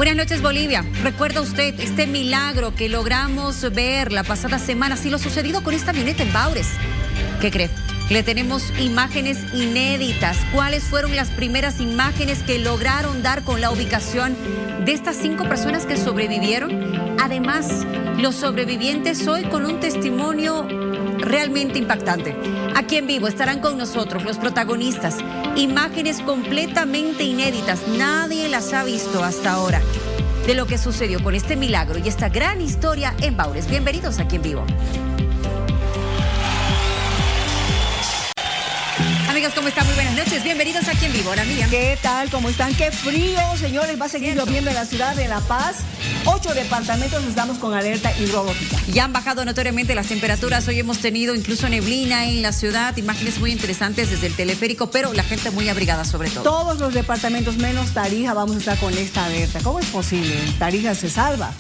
Buenas noches, Bolivia. ¿Recuerda usted este milagro que logramos ver la pasada semana? Sí, lo sucedido con esta avioneta en Baures. ¿Qué cree? Le tenemos imágenes inéditas. ¿Cuáles fueron las primeras imágenes que lograron dar con la ubicación de estas 5 personas que sobrevivieron? Además, los sobrevivientes hoy con un testimonio realmente impactante. Aquí en vivo estarán con nosotros los protagonistas. Imágenes completamente inéditas. Nadie las ha visto hasta ahora de lo que sucedió con este milagro y esta gran historia en Baures. Bienvenidos aquí en vivo. Amigos, ¿cómo están? Muy buenas noches. Bienvenidos aquí en vivo. Hola, Miriam. ¿Qué tal? ¿Cómo están? ¡Qué frío, señores! Va a seguir lloviendo en la ciudad de La Paz. 8 departamentos estamos con alerta hidrológica. Ya han bajado notoriamente las temperaturas. Hoy hemos tenido incluso neblina en la ciudad. Imágenes muy interesantes desde el teleférico, pero la gente muy abrigada sobre todo. Todos los departamentos menos Tarija vamos a estar con esta alerta. ¿Cómo es posible? Tarija se salva,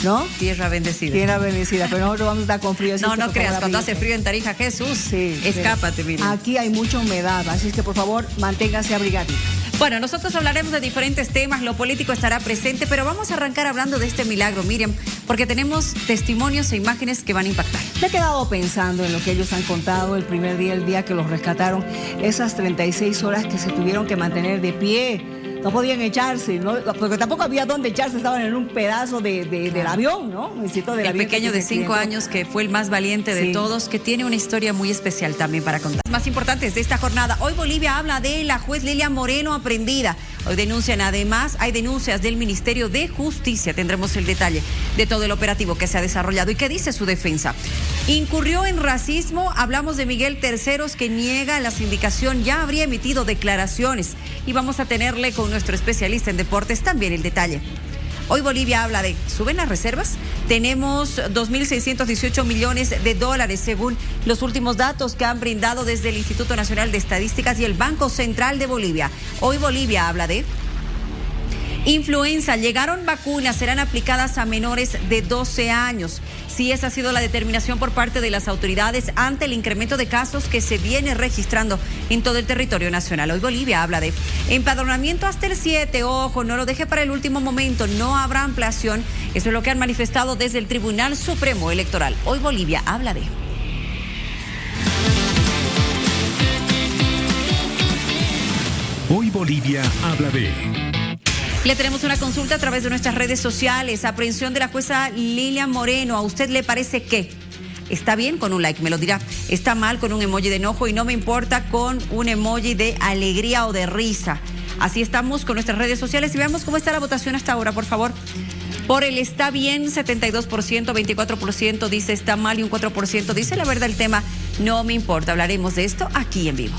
¿no? Tierra bendecida. Tierra bendecida, pero nosotros vamos a estar con frío. No, no creas, cuando hace frío en Tarija, Jesús, sí, escápate, mira. Aquí hay mucha humedad, así es que por favor, manténgase abrigaditos. Bueno, nosotros hablaremos de diferentes temas, lo político estará presente, pero vamos a arrancar hablando de este milagro, Miriam, porque tenemos testimonios e imágenes que van a impactar. Me he quedado pensando en lo que ellos han contado el primer día, el día que los rescataron, esas 36 horas que se tuvieron que mantener de pie. No podían echarse, ¿no? Porque tampoco había dónde echarse, estaban en un pedazo del avión, ¿no? El pequeño de 5 años que fue el más valiente de todos, que tiene una historia muy especial también para contar. Más importantes de esta jornada. Hoy Bolivia habla de la juez Lilian Moreno aprendida. Hoy denuncian, además, hay denuncias del Ministerio de Justicia. Tendremos el detalle de todo el operativo que se ha desarrollado y qué dice su defensa. Incurrió en racismo. Hablamos de Miguel Terceros, que niega la sindicación. Ya habría emitido declaraciones y vamos a tenerle con nuestro especialista en deportes también el detalle. Hoy Bolivia habla de, ¿suben las reservas? Tenemos 2.618 millones de dólares según los últimos datos que han brindado desde el Instituto Nacional de Estadísticas y el Banco Central de Bolivia. Hoy Bolivia habla de influenza. Llegaron vacunas, serán aplicadas a menores de 12 años. Sí, esa ha sido la determinación por parte de las autoridades ante el incremento de casos que se viene registrando en todo el territorio nacional. Hoy Bolivia habla de empadronamiento hasta el 7. Ojo, no lo deje para el último momento, no habrá ampliación. Eso es lo que han manifestado desde el Tribunal Supremo Electoral. Hoy Bolivia habla de... Hoy Bolivia habla de... Le tenemos una consulta a través de nuestras redes sociales. Aprehensión de la jueza Lilian Moreno. ¿A usted le parece que está bien? Con un like me lo dirá. Está mal con un emoji de enojo y no me importa con un emoji de alegría o de risa. Así estamos con nuestras redes sociales y veamos cómo está la votación hasta ahora, por favor. Por el está bien, 72%, 24% dice está mal y un 4% dice la verdad el tema no me importa. Hablaremos de esto aquí en vivo.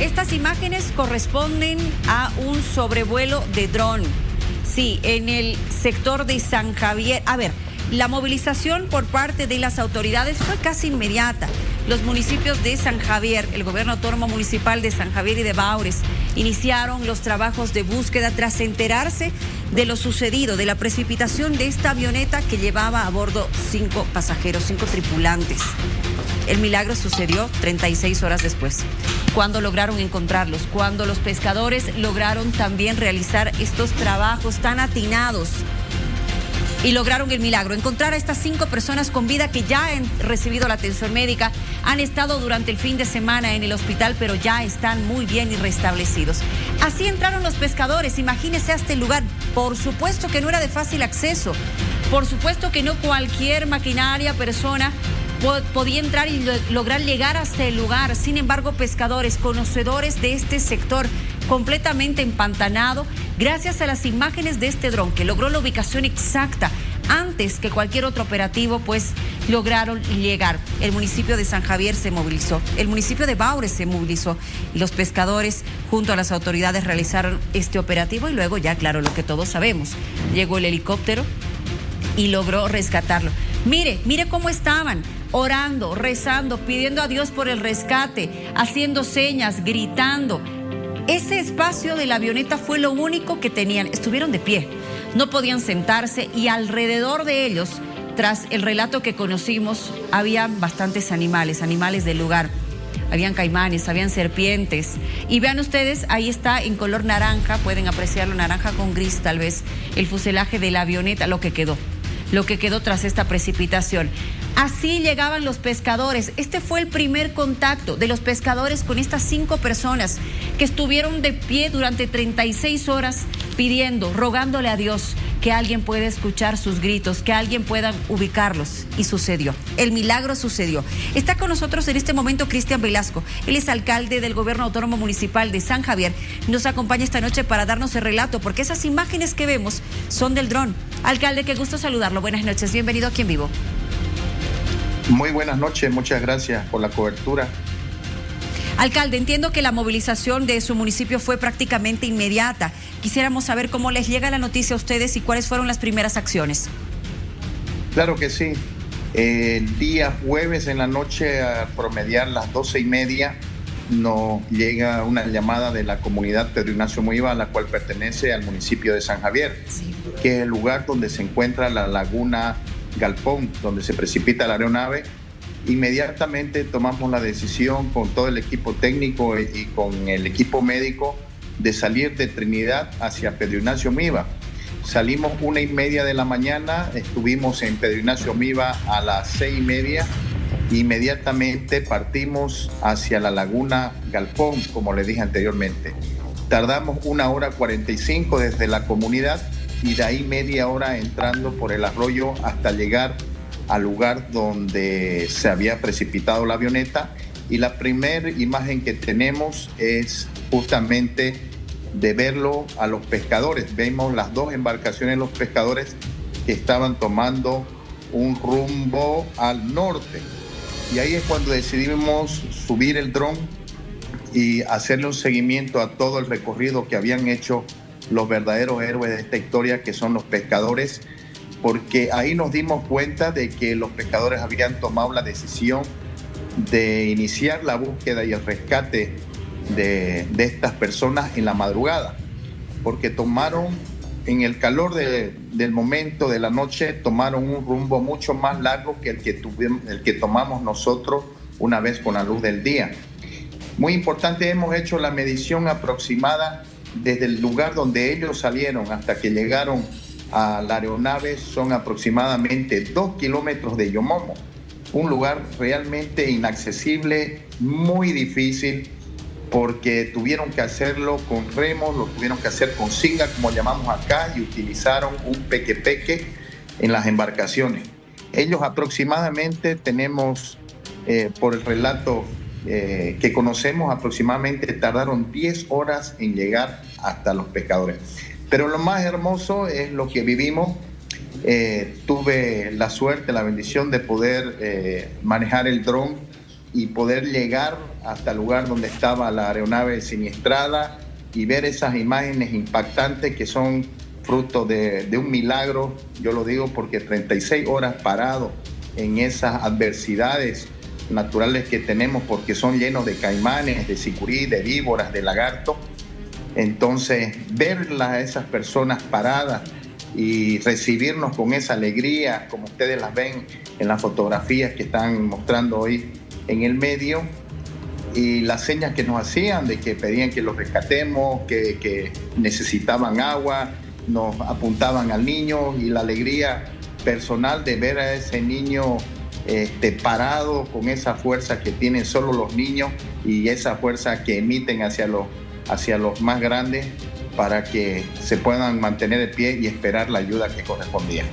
Estas imágenes corresponden a un sobrevuelo de dron. Sí, en el sector de San Javier. A ver, la movilización por parte de las autoridades fue casi inmediata. Los municipios de San Javier, el gobierno autónomo municipal de San Javier y de Baures, iniciaron los trabajos de búsqueda tras enterarse de lo sucedido, de la precipitación de esta avioneta que llevaba a bordo 5 pasajeros, 5 tripulantes. El milagro sucedió 36 horas después, cuando lograron encontrarlos, cuando los pescadores lograron también realizar estos trabajos tan atinados y lograron el milagro, encontrar a estas 5 personas con vida que ya han recibido la atención médica, han estado durante el fin de semana en el hospital, pero ya están muy bien y restablecidos. Así entraron los pescadores, imagínense hasta el lugar. Por supuesto que no era de fácil acceso, por supuesto que no cualquier maquinaria, persona podía entrar y lograr llegar hasta el lugar. Sin embargo, pescadores, conocedores de este sector completamente empantanado, gracias a las imágenes de este dron que logró la ubicación exacta antes que cualquier otro operativo, pues lograron llegar. El municipio de San Javier se movilizó, el municipio de Baures se movilizó y los pescadores junto a las autoridades realizaron este operativo y luego ya, claro, lo que todos sabemos, llegó el helicóptero y logró rescatarlo. Mire cómo estaban, orando, rezando, pidiendo a Dios por el rescate, haciendo señas, gritando. Ese espacio de la avioneta fue lo único que tenían. Estuvieron de pie, no podían sentarse y alrededor de ellos, tras el relato que conocimos, había bastantes animales del lugar. habían caimanes, habían serpientes. Y vean ustedes, ahí está en color naranja, pueden apreciarlo, naranja con gris tal vez, el fuselaje de la avioneta, lo que quedó tras esta precipitación. Así llegaban los pescadores. Este fue el primer contacto de los pescadores con estas 5 personas que estuvieron de pie durante 36 horas pidiendo, rogándole a Dios que alguien pueda escuchar sus gritos, que alguien pueda ubicarlos. Y sucedió. El milagro sucedió. Está con nosotros en este momento Cristian Velasco. Él es alcalde del Gobierno Autónomo Municipal de San Javier. Nos acompaña esta noche para darnos el relato, porque esas imágenes que vemos son del dron. Alcalde, qué gusto saludarlo. Buenas noches. Bienvenido aquí en vivo. Muy buenas noches. Muchas gracias por la cobertura. Alcalde, entiendo que la movilización de su municipio fue prácticamente inmediata. Quisiéramos saber cómo les llega la noticia a ustedes y cuáles fueron las primeras acciones. Claro que sí. El día jueves en la noche, a promediar las 12:30, nos llega una llamada de la comunidad Pedro Ignacio Muiva, a la cual pertenece al municipio de San Javier, que es el lugar donde se encuentra la laguna Galpón, donde se precipita la aeronave. Inmediatamente tomamos la decisión con todo el equipo técnico y con el equipo médico de salir de Trinidad hacia Pedro Ignacio Muiva. Salimos 1:30 de la mañana, estuvimos en Pedro Ignacio Muiva a las 6:30. Inmediatamente partimos hacia la laguna Galpón, como les dije anteriormente. Tardamos 1:45 desde la comunidad y de ahí media hora entrando por el arroyo hasta llegar al lugar donde se había precipitado la avioneta. Y la primera imagen que tenemos es justamente de verlo a los pescadores. Vemos las 2 embarcaciones de los pescadores que estaban tomando un rumbo al norte. Y ahí es cuando decidimos subir el dron y hacerle un seguimiento a todo el recorrido que habían hecho los verdaderos héroes de esta historia, que son los pescadores, porque ahí nos dimos cuenta de que los pescadores habían tomado la decisión de iniciar la búsqueda y el rescate de estas personas en la madrugada, porque tomaron, en el calor del momento de la noche, tomaron un rumbo mucho más largo que el que tomamos nosotros una vez con la luz del día. Muy importante, hemos hecho la medición aproximada desde el lugar donde ellos salieron hasta que llegaron a la aeronave, son aproximadamente 2 kilómetros de Yomomo, un lugar realmente inaccesible, muy difícil, porque tuvieron que hacerlo con remos, lo tuvieron que hacer con singa, como llamamos acá, y utilizaron un peque-peque en las embarcaciones. Ellos aproximadamente tenemos, por el relato que conocemos, aproximadamente tardaron 10 horas en llegar hasta los pescadores. Pero lo más hermoso es lo que vivimos. Tuve la suerte, la bendición de poder manejar el dron y poder llegar hasta el lugar donde estaba la aeronave siniestrada y ver esas imágenes impactantes que son fruto de un milagro. Yo lo digo porque 36 horas parado en esas adversidades naturales que tenemos, porque son llenos de caimanes, de sicurí, de víboras, de lagarto. Entonces, verlas a esas personas paradas y recibirnos con esa alegría, como ustedes las ven en las fotografías que están mostrando hoy en el medio, y las señas que nos hacían de que pedían que los rescatemos, que necesitaban agua, nos apuntaban al niño, y la alegría personal de ver a ese niño parado con esa fuerza que tienen solo los niños y esa fuerza que emiten hacia los más grandes para que se puedan mantener de pie y esperar la ayuda que correspondía.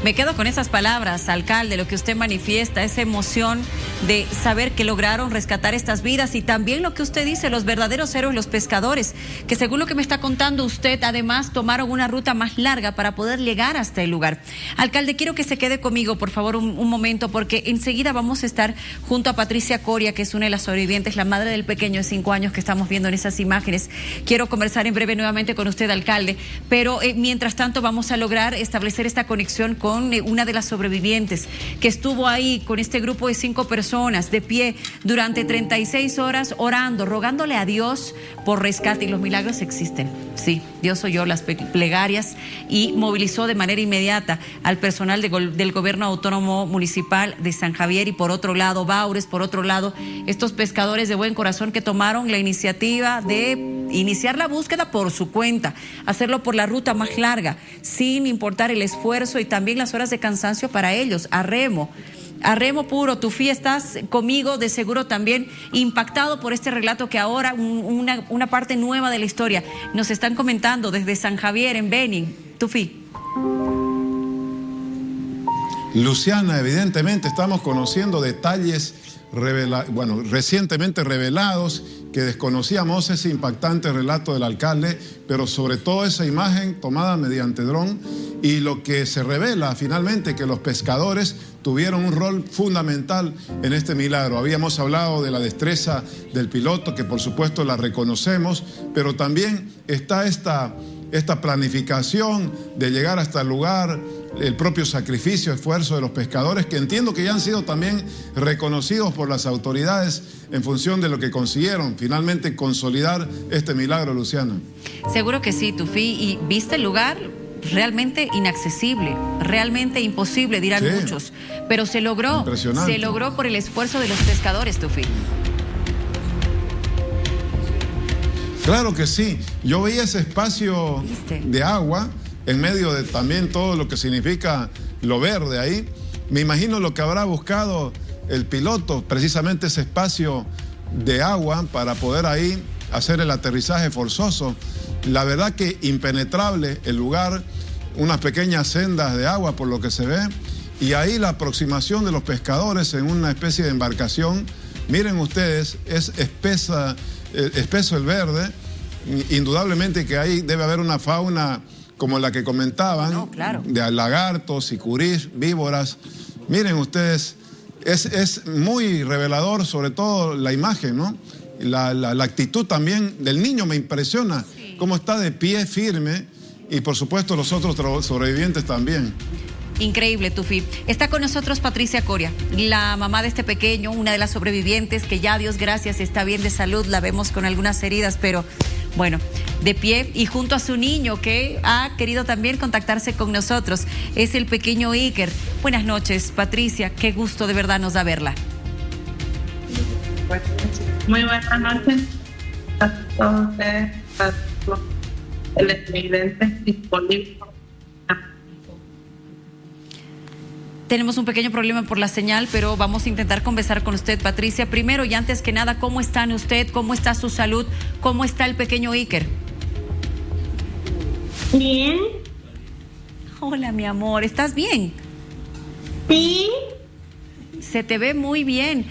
Me quedo con esas palabras, alcalde, lo que usted manifiesta, esa emoción de saber que lograron rescatar estas vidas, y también lo que usted dice, los verdaderos héroes, los pescadores, que según lo que me está contando usted, además tomaron una ruta más larga para poder llegar hasta el lugar. Alcalde, quiero que se quede conmigo, por favor, un momento, porque enseguida vamos a estar junto a Patricia Coria, que es una de las sobrevivientes, la madre del pequeño de 5 años que estamos viendo en esas imágenes. Quiero conversar en breve nuevamente con usted, alcalde, pero mientras tanto vamos a lograr establecer esta conexión con con una de las sobrevivientes que estuvo ahí con este grupo de 5 personas de pie durante 36 horas orando, rogándole a Dios por rescate, y los milagros existen. Sí, Dios oyó las plegarias y movilizó de manera inmediata al personal del gobierno autónomo municipal de San Javier, y por otro lado Baures, por otro lado estos pescadores de buen corazón que tomaron la iniciativa de iniciar la búsqueda por su cuenta, hacerlo por la ruta más larga, sin importar el esfuerzo y también las horas de cansancio para ellos, a remo puro. Tufi, estás conmigo, de seguro también impactado por este relato que ahora, una parte nueva de la historia, nos están comentando desde San Javier, en Beni. Tufi. Luciana, evidentemente estamos conociendo detalles recientemente revelados que desconocíamos, ese impactante relato del alcalde, pero sobre todo esa imagen tomada mediante dron, y lo que se revela finalmente, que los pescadores tuvieron un rol fundamental en este milagro. Habíamos hablado de la destreza del piloto, que por supuesto la reconocemos, pero también está esta planificación de llegar hasta el lugar, el propio sacrificio, esfuerzo de los pescadores, que entiendo que ya han sido también reconocidos por las autoridades en función de lo que consiguieron finalmente consolidar este milagro, Luciana. Seguro que sí, Tufi. ¿Y viste el lugar? Realmente inaccesible, realmente imposible, dirán muchos, pero se logró por el esfuerzo de los pescadores, Tufi. Claro que sí, yo veía ese espacio de agua en medio de también todo lo que significa lo verde ahí. Me imagino lo que habrá buscado el piloto, precisamente ese espacio de agua para poder ahí hacer el aterrizaje forzoso. La verdad que impenetrable el lugar, unas pequeñas sendas de agua por lo que se ve, y ahí la aproximación de los pescadores en una especie de embarcación. Miren ustedes, es espeso el verde, indudablemente que ahí debe haber una fauna como la que comentaban, de lagartos, sicurís, víboras. Miren ustedes, es muy revelador, sobre todo la imagen, ¿no? La actitud también del niño me impresiona, cómo está de pie firme, y por supuesto los otros sobrevivientes también. Increíble, Tufi. Está con nosotros Patricia Coria, la mamá de este pequeño, una de las sobrevivientes que ya, Dios gracias, está bien de salud. La vemos con algunas heridas, pero bueno, de pie y junto a su niño, que ha querido también contactarse con nosotros. Es el pequeño Iker. Buenas noches, Patricia. Qué gusto de verdad nos da verla. Muy buenas noches a todos ustedes, a todos el televidente disponible. Tenemos un pequeño problema por la señal, pero vamos a intentar conversar con usted, Patricia. Primero y antes que nada, ¿cómo está usted? ¿Cómo está su salud? ¿Cómo está el pequeño Iker? Bien. Hola, mi amor. ¿Estás bien? Sí. Se te ve muy bien.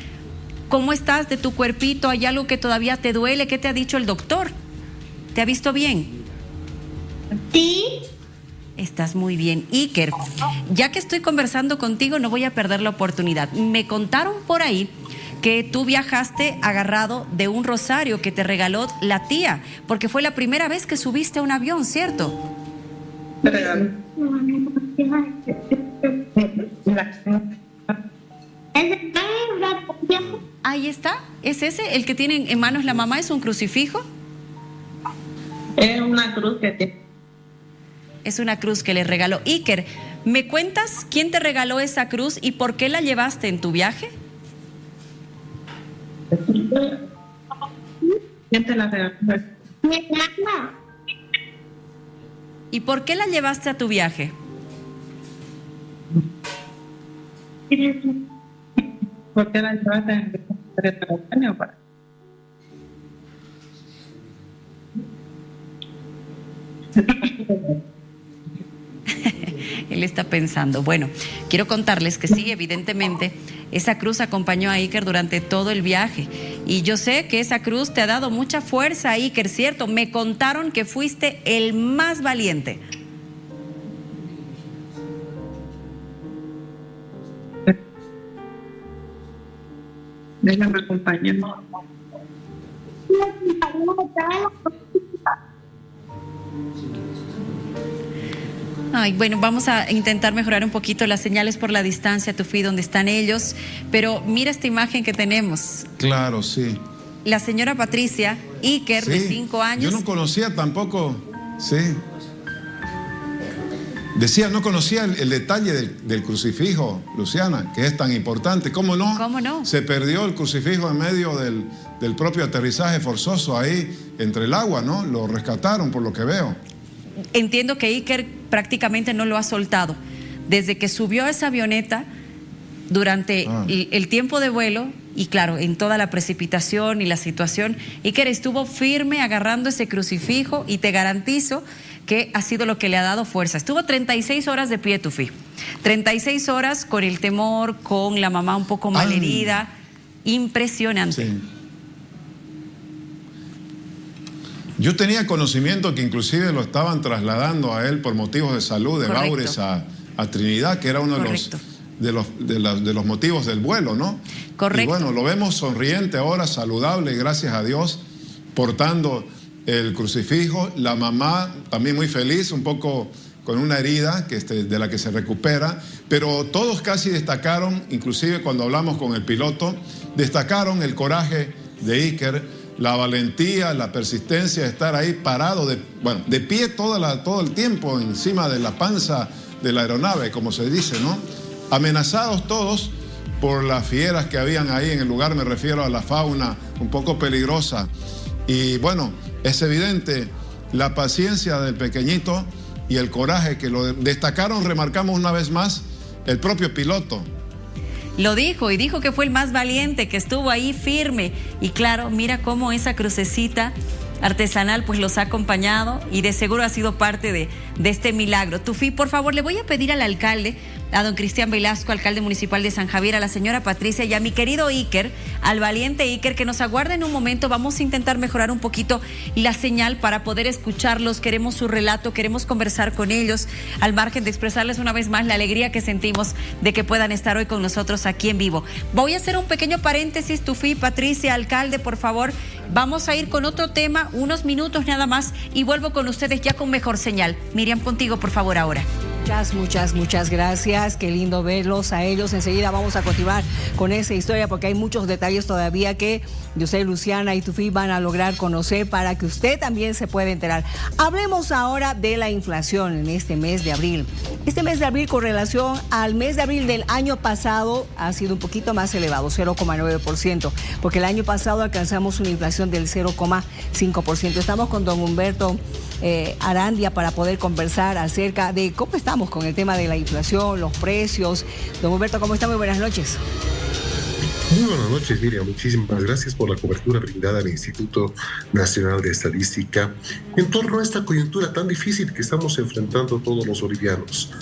¿Cómo estás de tu cuerpito? ¿Hay algo que todavía te duele? ¿Qué te ha dicho el doctor? ¿Te ha visto bien? Sí. Estás muy bien. Iker, ya que estoy conversando contigo, no voy a perder la oportunidad. Me contaron por ahí que tú viajaste agarrado de un rosario que te regaló la tía, porque fue la primera vez que subiste a un avión, ¿cierto? Ahí está. ¿Es ese el que tiene en manos la mamá? ¿Es un crucifijo? Es una cruz que tiene. Es una cruz que le regaló. Iker, ¿me cuentas quién te regaló esa cruz y por qué la llevaste en tu viaje? ¿Quién te la regaló? Mi mamá. ¿Y por qué la llevaste a tu viaje? ¿Por qué la llevaste en el para? Él está pensando. Bueno, quiero contarles que sí, evidentemente, esa cruz acompañó a Iker durante todo el viaje. Y yo sé que esa cruz te ha dado mucha fuerza, Iker, ¿cierto? Me contaron que fuiste el más valiente. Déjame acompañar. Ay, bueno, vamos a intentar mejorar un poquito las señales por la distancia, Tufi, donde están ellos. Pero mira esta imagen que tenemos. Claro, sí. La señora Patricia Iker, de 5 años. Yo no conocía tampoco, sí. Decía, no conocía el detalle del crucifijo, Luciana, que es tan importante. ¿Cómo no? ¿Cómo no? Se perdió el crucifijo en medio del propio aterrizaje forzoso ahí entre el agua, ¿no? Lo rescataron, por lo que veo. Entiendo que Iker prácticamente no lo ha soltado. Desde que subió a esa avioneta, durante el tiempo de vuelo, y claro, en toda la precipitación y la situación, Iker estuvo firme agarrando ese crucifijo y te garantizo que ha sido lo que le ha dado fuerza. Estuvo 36 horas de pie, Tufi. 36 horas con el temor, con la mamá un poco malherida. Impresionante. Sí. Yo tenía conocimiento que inclusive lo estaban trasladando a él por motivos de salud, de Baures a Trinidad, que era uno de los motivos del vuelo, ¿no? Correcto. Y bueno, lo vemos sonriente ahora, saludable, gracias a Dios, portando el crucifijo. La mamá también muy feliz, un poco con una herida de la que se recupera, pero todos casi destacaron, inclusive cuando hablamos con el piloto, destacaron el coraje de Iker, la valentía, la persistencia de estar ahí parado, de pie todo el tiempo encima de la panza de la aeronave, como se dice, ¿no? Amenazados todos por las fieras que habían ahí en el lugar, me refiero a la fauna un poco peligrosa. Y bueno, es evidente la paciencia del pequeñito y el coraje que lo destacaron, remarcamos una vez más, el propio piloto. Lo dijo y dijo que fue el más valiente, que estuvo ahí firme. Y claro, mira cómo esa crucecita artesanal pues los ha acompañado y de seguro ha sido parte de este milagro. Tufi, por favor, le voy a pedir al alcalde, a don Cristian Velasco, alcalde municipal de San Javier, a la señora Patricia y a mi querido Iker, al valiente Iker, que nos aguarden un momento. Vamos a intentar mejorar un poquito la señal para poder escucharlos. Queremos su relato, queremos conversar con ellos, al margen de expresarles una vez más la alegría que sentimos de que puedan estar hoy con nosotros aquí en vivo. Voy a hacer un pequeño paréntesis, Tufi, Patricia, alcalde, por favor. Vamos a ir con otro tema, unos minutos nada más, y vuelvo con ustedes ya con mejor señal. Miriam, contigo, por favor, ahora. Muchas gracias. Qué lindo verlos a ellos. Enseguida vamos a continuar con esa historia porque hay muchos detalles todavía que usted, Luciana y Tufi van a lograr conocer para que usted también se pueda enterar. Hablemos ahora de la inflación en este mes de abril. Este mes de abril, con relación al mes de abril del año pasado, ha sido un poquito más elevado, 0,9%, porque el año pasado alcanzamos una inflación del 0,5%. Estamos con don Humberto Arandia para poder conversar acerca de cómo estamos con el tema de la inflación, los precios. Don Humberto, ¿cómo está? Muy buenas noches. Muy buenas noches, Miriam. Muchísimas gracias por la cobertura brindada al Instituto Nacional de Estadística en torno a esta coyuntura tan difícil que estamos enfrentando todos los bolivianos.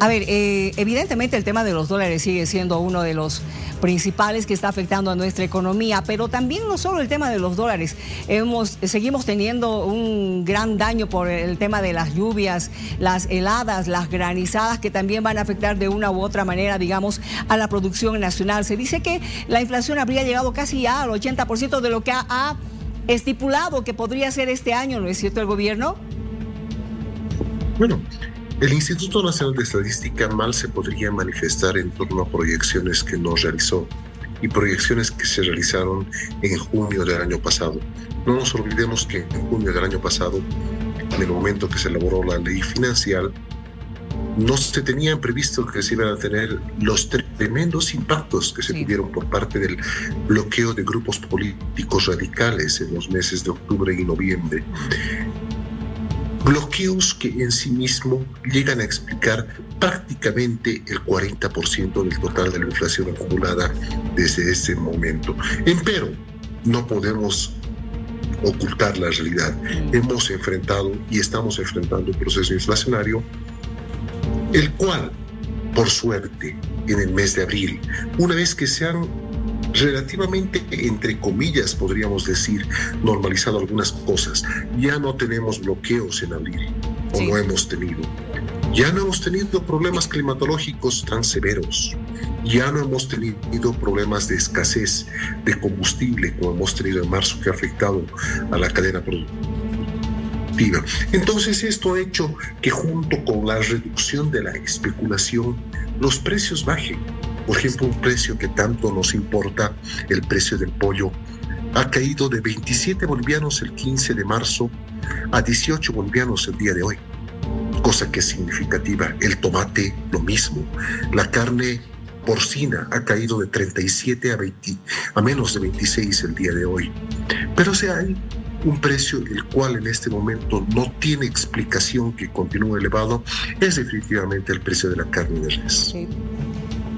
A ver, evidentemente el tema de los dólares sigue siendo uno de los principales que está afectando a nuestra economía, pero también no solo el tema de los dólares. Seguimos teniendo un gran daño por el tema de las lluvias, las heladas, las granizadas, que también van a afectar de una u otra manera, digamos, a la producción nacional. Se dice que la inflación habría llegado casi ya al 80% de lo que ha estipulado que podría ser este año, ¿no es cierto, el gobierno? Bueno, el Instituto Nacional de Estadística mal se podría manifestar en torno a proyecciones que no realizó y proyecciones que se realizaron en junio del año pasado. No nos olvidemos que en junio del año pasado, en el momento que se elaboró la ley financiera, no se tenían previsto que se iban a tener los tremendos impactos que se tuvieron por parte del bloqueo de grupos políticos radicales en los meses de octubre y noviembre. Bloqueos que en sí mismo llegan a explicar prácticamente el 40% del total de la inflación acumulada desde ese momento. Empero, no podemos ocultar la realidad. Hemos enfrentado y estamos enfrentando un proceso inflacionario, el cual, por suerte, en el mes de abril, una vez que se han relativamente, entre comillas, podríamos decir, normalizado algunas cosas. Ya no tenemos bloqueos en abril, o no hemos tenido. Ya no hemos tenido problemas climatológicos tan severos. Ya no hemos tenido problemas de escasez de combustible como hemos tenido en marzo, que ha afectado a la cadena productiva. productiva. Entonces esto ha hecho que junto con la reducción de la especulación, los precios bajen. Por ejemplo, un precio que tanto nos importa, el precio del pollo, ha caído de 27 bolivianos el 15 de marzo a 18 bolivianos el día de hoy, cosa que es significativa. El tomate, lo mismo. La carne porcina ha caído de 37 a menos de 26 el día de hoy. Pero hay un precio el cual en este momento no tiene explicación que continúe elevado, es definitivamente el precio de la carne de res. Sí.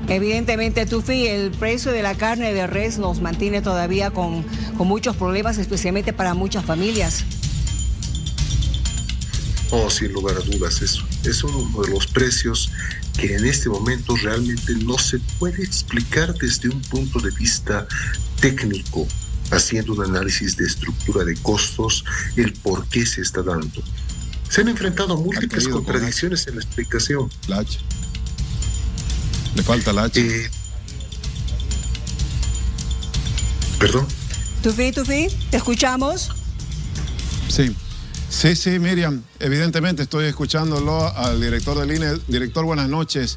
Evidentemente, Tufi, el precio de la carne de res nos mantiene todavía con muchos problemas, especialmente para muchas familias. Oh, sin lugar a dudas, eso es uno de los precios que en este momento realmente no se puede explicar desde un punto de vista técnico, haciendo un análisis de estructura de costos, el por qué se está dando. Se han enfrentado múltiples contradicciones en la explicación. La H. Le falta la H. ¿Perdón? Tufi, ¿te escuchamos? Sí. Sí, Miriam, evidentemente estoy escuchándolo al director del INE. Director, buenas noches.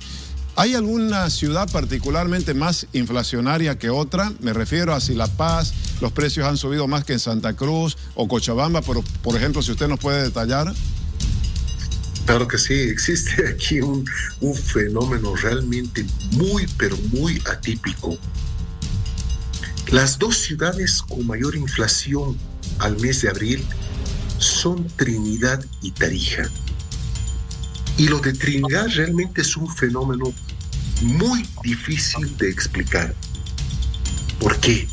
¿Hay alguna ciudad particularmente más inflacionaria que otra? Me refiero a si La Paz, los precios han subido más que en Santa Cruz o Cochabamba, por ejemplo, si usted nos puede detallar. Claro que sí, existe aquí un fenómeno realmente muy, pero muy atípico. Las dos ciudades con mayor inflación al mes de abril son Trinidad y Tarija. Y lo de Trinidad realmente es un fenómeno muy difícil de explicar. ¿Por qué?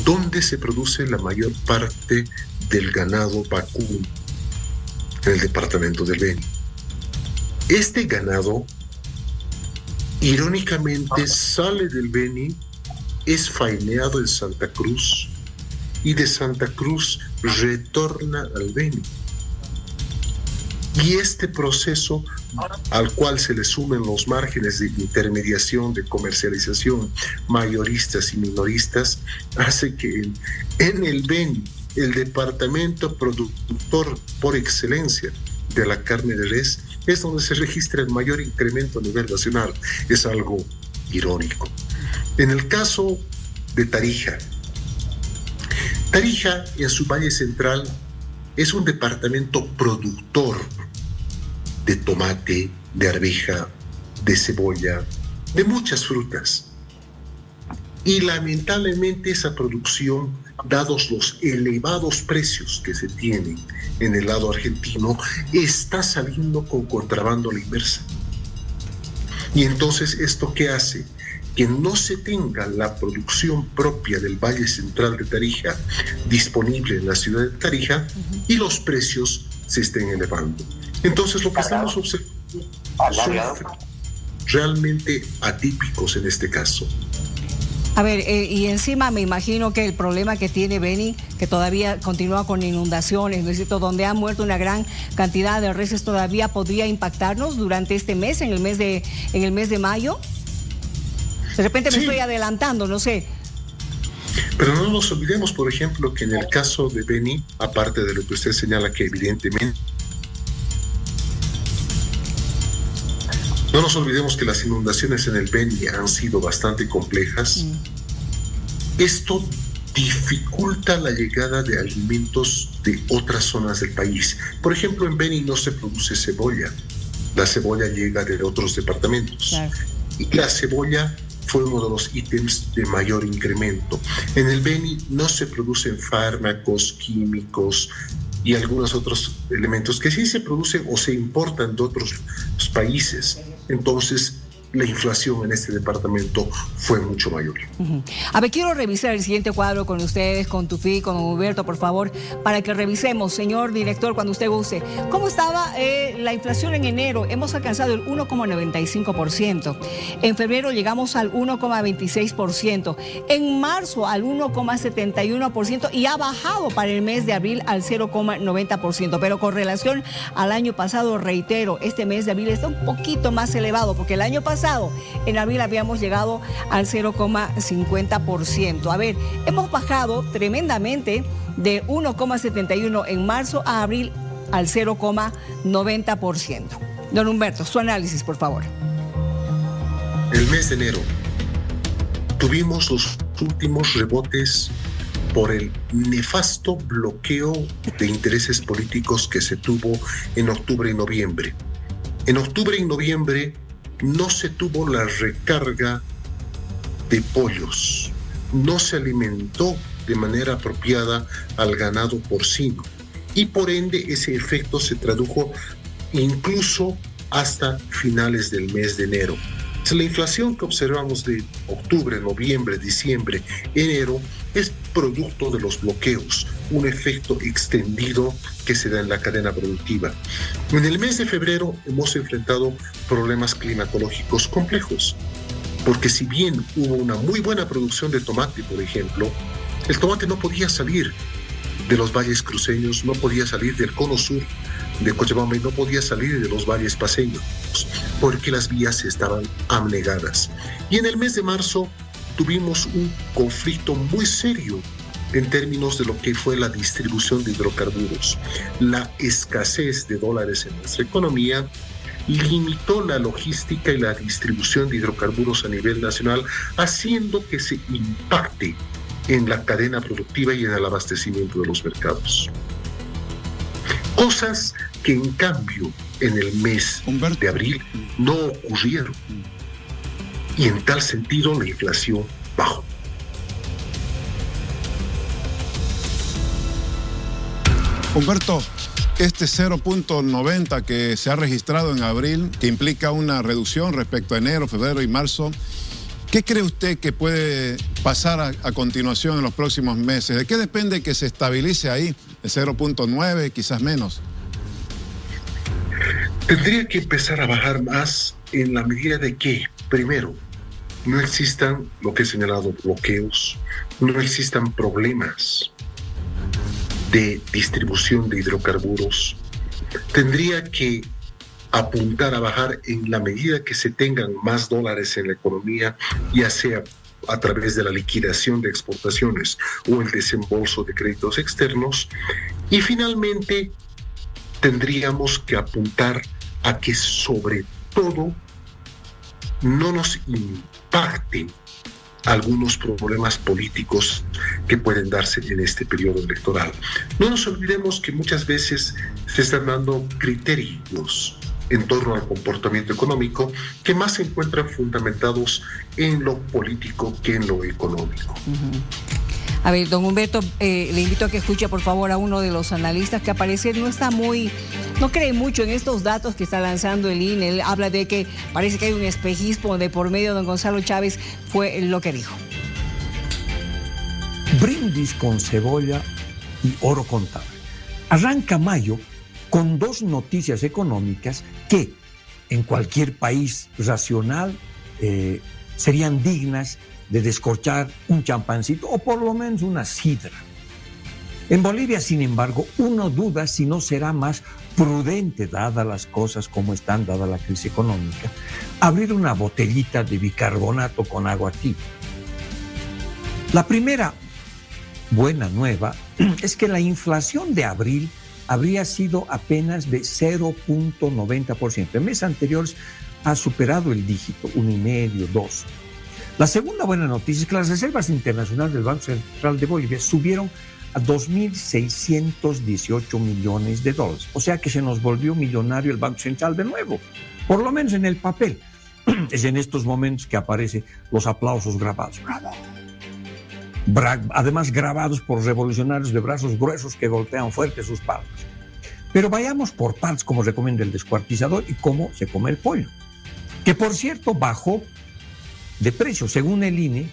¿Dónde se produce la mayor parte del ganado vacuno? En el departamento del Beni. Este ganado, irónicamente, sale del Beni, es faineado en Santa Cruz y de Santa Cruz retorna al Beni. Y este proceso, al cual se le sumen los márgenes de intermediación, de comercialización, mayoristas y minoristas, hace que en el Beni, el departamento productor por excelencia de la carne de res, es donde se registra el mayor incremento a nivel nacional. Es algo irónico. En el caso de Tarija, en su valle central, es un departamento productor de tomate, de arveja, de cebolla, de muchas frutas. Y lamentablemente esa producción, dados los elevados precios que se tienen en el lado argentino, está saliendo con contrabando a la inversa. Y entonces, ¿esto qué hace? Que no se tenga la producción propia del Valle Central de Tarija disponible en la ciudad de Tarija y los precios se estén elevando. Entonces, lo que estamos observando son realmente atípicos en este caso. A ver, y encima me imagino que el problema que tiene Beni, que todavía continúa con inundaciones, necesito, donde ha muerto una gran cantidad de reses, todavía podría impactarnos durante este mes, en el mes de mayo. De repente me estoy adelantando, no sé. Pero no nos olvidemos, por ejemplo, que en el caso de Beni, aparte de lo que usted señala, que evidentemente no nos olvidemos que las inundaciones en el Beni han sido bastante complejas. Esto dificulta la llegada de alimentos de otras zonas del país. Por ejemplo, en Beni no se produce cebolla. La cebolla llega de otros departamentos. Claro. Y la cebolla fue uno de los ítems de mayor incremento. En el Beni no se producen fármacos, químicos y algunos otros elementos que sí se producen o se importan de otros países. Entonces, la inflación en este departamento fue mucho mayor. A ver, quiero revisar el siguiente cuadro con ustedes, con Tufi, con Humberto, por favor, para que revisemos, señor director, cuando usted guste. ¿Cómo estaba la inflación en enero? Hemos alcanzado el 1,95%. En febrero llegamos al 1,26%. En marzo al 1,71% y ha bajado para el mes de abril al 0,90%. Pero con relación al año pasado, reitero, este mes de abril está un poquito más elevado, porque el año pasado pasado, en abril habíamos llegado al 0,50%. A ver, hemos bajado tremendamente de 1,71 en marzo a abril al 0,90%. Don Humberto, su análisis, por favor. El mes de enero tuvimos los últimos rebotes por el nefasto bloqueo de intereses políticos que se tuvo en octubre y noviembre. En octubre y noviembre no se tuvo la recarga de pollos, no se alimentó de manera apropiada al ganado porcino y por ende ese efecto se tradujo incluso hasta finales del mes de enero. La inflación que observamos de octubre, noviembre, diciembre, enero es producto de los bloqueos, un efecto extendido que se da en la cadena productiva. En el mes de febrero hemos enfrentado problemas climatológicos complejos, porque si bien hubo una muy buena producción de tomate, por ejemplo, el tomate no podía salir de los valles cruceños, no podía salir del cono sur de Cochabamba y no podía salir de los valles paseños porque las vías estaban anegadas. Y en el mes de marzo tuvimos un conflicto muy serio en términos de lo que fue la distribución de hidrocarburos. La escasez de dólares en nuestra economía limitó la logística y la distribución de hidrocarburos a nivel nacional, haciendo que se impacte en la cadena productiva y en el abastecimiento de los mercados. Cosas que en cambio en el mes de abril no ocurrieron. Y en tal sentido la inflación bajó. Humberto, este 0,90 que se ha registrado en abril, que implica una reducción respecto a enero, febrero y marzo, ¿qué cree usted que puede pasar a continuación en los próximos meses? ¿De qué depende que se estabilice ahí, el 0,9, quizás menos? Tendría que empezar a bajar más en la medida de que, primero, no existan lo que he señalado, bloqueos, no existan problemas de distribución de hidrocarburos. Tendría que apuntar a bajar en la medida que se tengan más dólares en la economía, ya sea a través de la liquidación de exportaciones o el desembolso de créditos externos. Y finalmente, tendríamos que apuntar a que sobre todo no nos impacten algunos problemas políticos que pueden darse en este periodo electoral. No nos olvidemos que muchas veces se están dando criterios en torno al comportamiento económico que más se encuentran fundamentados en lo político que en lo económico. A ver, don Humberto, le invito a que escuche por favor a uno de los analistas que al parecer no cree mucho en estos datos que está lanzando el INE. Él habla de que parece que hay un espejismo de por medio de don Gonzalo Chávez, fue lo que dijo. Brindis con cebolla y oro contable. Arranca mayo con dos noticias económicas que en cualquier país racional serían dignas de descorchar un champancito o por lo menos una sidra. En Bolivia, sin embargo, uno duda si no será más prudente, dadas las cosas como están, dada la crisis económica, abrir una botellita de bicarbonato con agua tibia. La primera buena nueva es que la inflación de abril habría sido apenas de 0,90%. En meses anteriores ha superado el dígito, 1,5, 2. La segunda buena noticia es que las reservas internacionales del Banco Central de Bolivia subieron a 2.618 millones de dólares. O sea que se nos volvió millonario el Banco Central de nuevo, por lo menos en el papel. Es en estos momentos que aparecen los aplausos grabados. Además grabados por revolucionarios de brazos gruesos que golpean fuerte sus palmas. Pero vayamos por partes, como recomienda el descuartizador y cómo se come el pollo, que por cierto bajó de precio. Según el INE,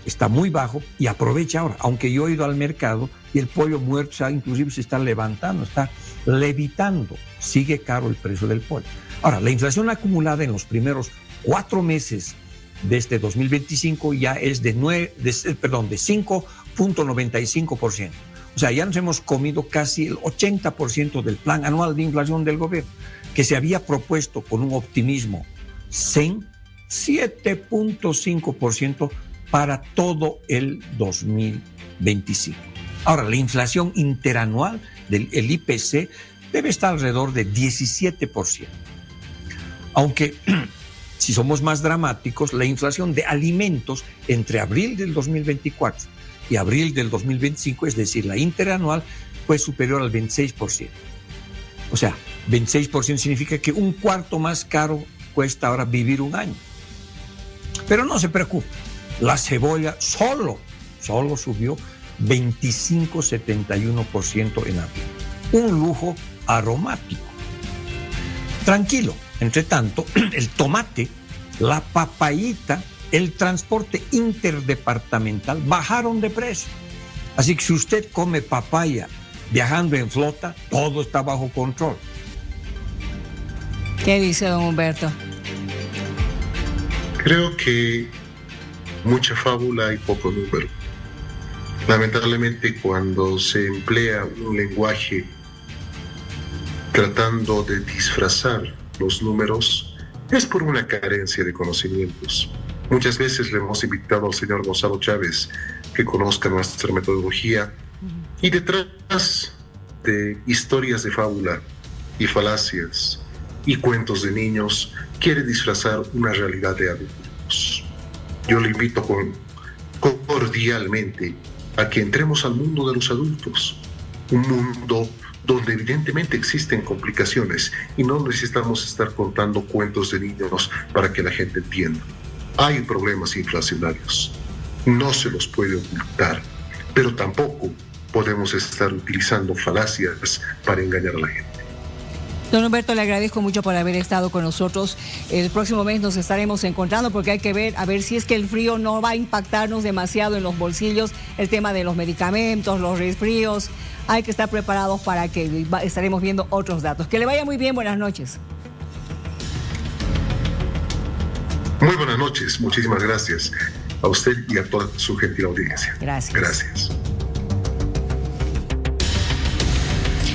está muy bajo y aprovecha ahora, aunque yo he ido al mercado y el pollo muerto inclusive se está levantando, está levitando, sigue caro el precio del pollo. Ahora, la inflación acumulada en los primeros 4 meses de este 2025 ya es de 5,95%. O sea, ya nos hemos comido casi el 80% del plan anual de inflación del gobierno, que se había propuesto con un optimismo zen, 7.5% para todo el 2025. Ahora, la inflación interanual del IPC debe estar alrededor de 17%. Aunque, si somos más dramáticos, la inflación de alimentos entre abril del 2024 y abril del 2025, es decir, la interanual, fue superior al 26%. O sea, 26% significa que un cuarto más caro cuesta ahora vivir un año. Pero no se preocupe, la cebolla solo subió 25,71% en abril. Un lujo aromático. Tranquilo, entre tanto, el tomate, la papayita, el transporte interdepartamental bajaron de precio. Así que si usted come papaya viajando en flota, todo está bajo control. ¿Qué dice don Humberto? Creo que mucha fábula y poco número. Lamentablemente, cuando se emplea un lenguaje tratando de disfrazar los números, es por una carencia de conocimientos. Muchas veces le hemos invitado al señor Gonzalo Chávez que conozca nuestra metodología, y detrás de historias de fábula y falacias y cuentos de niños quiere disfrazar una realidad de adultos. Yo le invito cordialmente a que entremos al mundo de los adultos, un mundo donde evidentemente existen complicaciones y no necesitamos estar contando cuentos de niños para que la gente entienda. Hay problemas inflacionarios, no se los puede ocultar, pero tampoco podemos estar utilizando falacias para engañar a la gente. Don Humberto, le agradezco mucho por haber estado con nosotros. El próximo mes nos estaremos encontrando porque hay que ver, a ver si es que el frío no va a impactarnos demasiado en los bolsillos, el tema de los medicamentos, los resfríos. Hay que estar preparados para que estaremos viendo otros datos. Que le vaya muy bien, buenas noches. Muy buenas noches, muchísimas gracias a usted y a toda su gentil audiencia. Gracias. Gracias.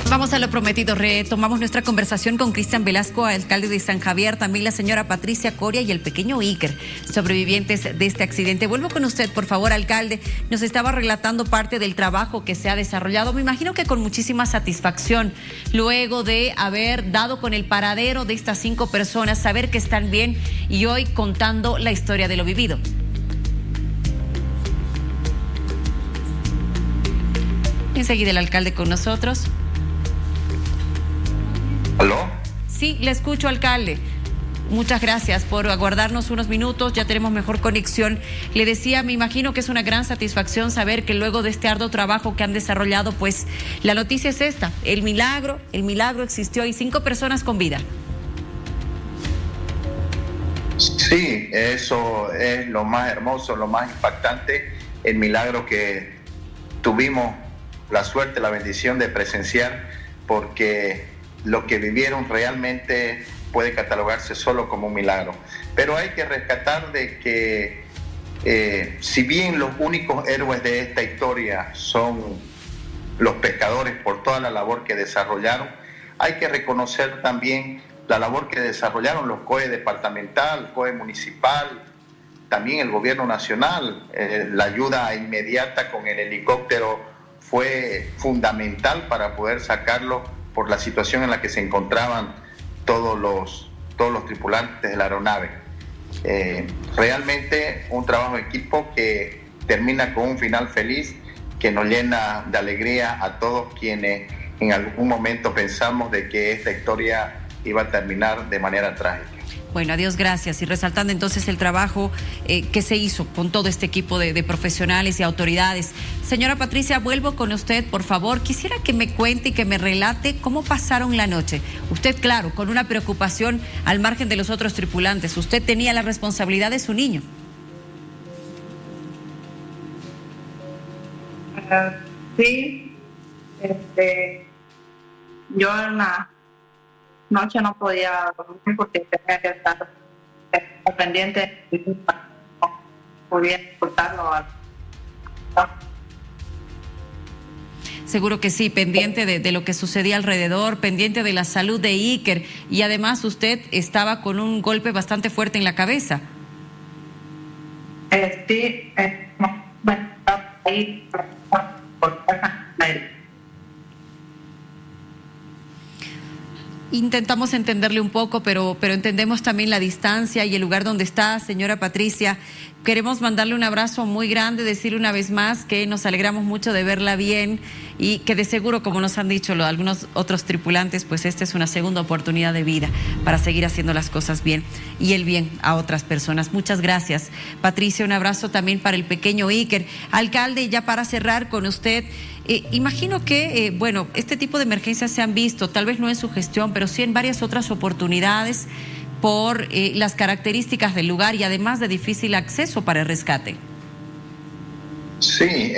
Vamos a lo prometido. Retomamos nuestra conversación con Cristian Velasco, alcalde de San Javier, también la señora Patricia Coria y el pequeño Iker, sobrevivientes de este accidente. Vuelvo con usted, por favor, alcalde. Nos estaba relatando parte del trabajo que se ha desarrollado. Me imagino que con muchísima satisfacción, luego de haber dado con el paradero de estas 5 personas, saber que están bien y hoy contando la historia de lo vivido. Enseguida el alcalde con nosotros. ¿Aló? Sí, le escucho, alcalde. Muchas gracias por aguardarnos unos minutos, ya tenemos mejor conexión. Le decía, me imagino que es una gran satisfacción saber que luego de este arduo trabajo que han desarrollado, pues la noticia es esta, el milagro existió y 5 personas con vida. Sí, eso es lo más hermoso, lo más impactante, el milagro que tuvimos la suerte, la bendición de presenciar, porque lo que vivieron realmente puede catalogarse solo como un milagro. Pero hay que rescatar de que si bien los únicos héroes de esta historia son los pescadores por toda la labor que desarrollaron, hay que reconocer también la labor que desarrollaron los COE departamental, COE municipal, también el gobierno nacional. La ayuda inmediata con el helicóptero fue fundamental para poder sacarlo por la situación en la que se encontraban todos los tripulantes de la aeronave. Realmente un trabajo de equipo que termina con un final feliz, que nos llena de alegría a todos quienes en algún momento pensamos de que esta historia iba a terminar de manera trágica. Bueno, adiós, gracias. Y resaltando entonces el trabajo que se hizo con todo este equipo de profesionales y autoridades. Señora Patricia, vuelvo con usted, por favor. Quisiera que me cuente y que me relate cómo pasaron la noche. Usted, claro, con una preocupación al margen de los otros tripulantes. Usted tenía la responsabilidad de su niño. Sí. Yo en la noche no podía dormir porque tenía que estar pendiente para no pudiera cortarlo. Seguro que sí, pendiente de lo que sucedía alrededor, pendiente de la salud de Iker, y además usted estaba con un golpe bastante fuerte en la cabeza. Sí, bueno, ahí por Intentamos entenderle un poco, pero entendemos también la distancia y el lugar donde está, señora Patricia. Queremos mandarle un abrazo muy grande, decirle una vez más que nos alegramos mucho de verla bien y que de seguro, como nos han dicho algunos otros tripulantes, pues esta es una segunda oportunidad de vida para seguir haciendo las cosas bien y el bien a otras personas. Muchas gracias, Patricia. Un abrazo también para el pequeño Iker. Alcalde, ya para cerrar con usted, imagino que, bueno, este tipo de emergencias se han visto, tal vez no en su gestión, pero sí en varias otras oportunidades por las características del lugar y además de difícil acceso para el rescate. Sí,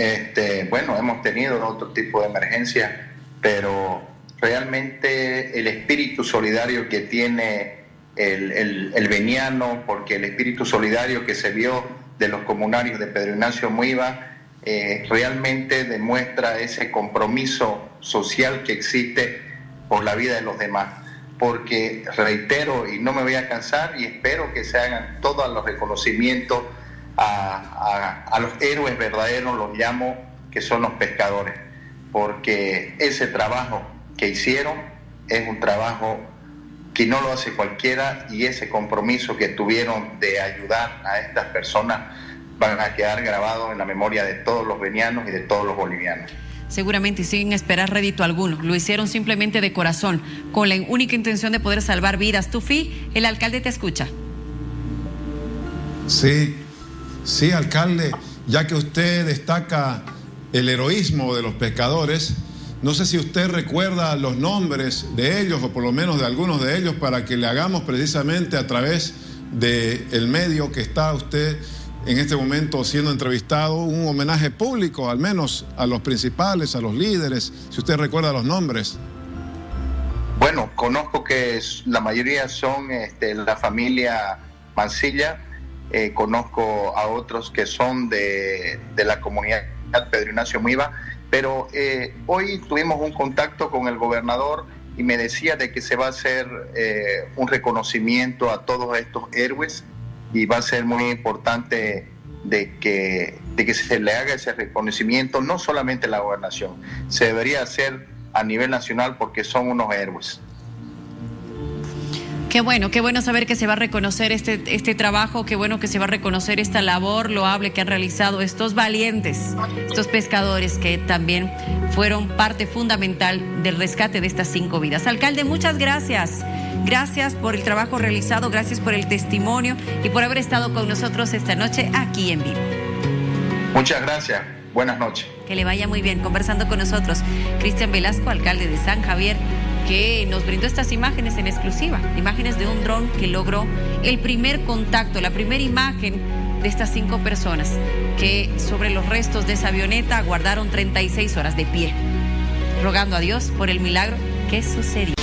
bueno, hemos tenido otro tipo de emergencia, pero realmente el espíritu solidario que tiene el veniano, porque el espíritu solidario que se vio de los comunarios de Pedro Ignacio Muiva, realmente demuestra ese compromiso social que existe por la vida de los demás. Porque reitero, y no me voy a cansar, y espero que se hagan todos los reconocimientos a los héroes verdaderos, los llamo, que son los pescadores, porque ese trabajo que hicieron es un trabajo que no lo hace cualquiera, y ese compromiso que tuvieron de ayudar a estas personas van a quedar grabados en la memoria de todos los venianos y de todos los bolivianos. Seguramente, y sin esperar rédito alguno. Lo hicieron simplemente de corazón, con la única intención de poder salvar vidas. Tufi, el alcalde te escucha. Sí, alcalde, ya que usted destaca el heroísmo de los pescadores, no sé si usted recuerda los nombres de ellos, o por lo menos de algunos de ellos, para que le hagamos precisamente a través del medio que está usted en este momento siendo entrevistado, un homenaje público, al menos a los principales, a los líderes, si usted recuerda los nombres. Bueno, conozco que la mayoría son la familia Mancilla, conozco a otros que son de la comunidad Pedro Ignacio Muiva, pero hoy tuvimos un contacto con el gobernador y me decía de que se va a hacer un reconocimiento a todos estos héroes, y va a ser muy importante de que se le haga ese reconocimiento, no solamente en la gobernación, se debería hacer a nivel nacional, porque son unos héroes. Qué bueno saber que se va a reconocer este trabajo, qué bueno que se va a reconocer esta labor loable que han realizado estos valientes, estos pescadores que también fueron parte fundamental del rescate de estas 5 vidas. Alcalde, muchas gracias. Gracias por el trabajo realizado, gracias por el testimonio y por haber estado con nosotros esta noche aquí en vivo. Muchas gracias. Buenas noches. Que le vaya muy bien. Conversando con nosotros, Cristian Velasco, alcalde de San Javier, que nos brindó estas imágenes en exclusiva, imágenes de un dron que logró el primer contacto, la primera imagen de estas 5 personas que sobre los restos de esa avioneta aguardaron 36 horas de pie, rogando a Dios por el milagro que sucedió.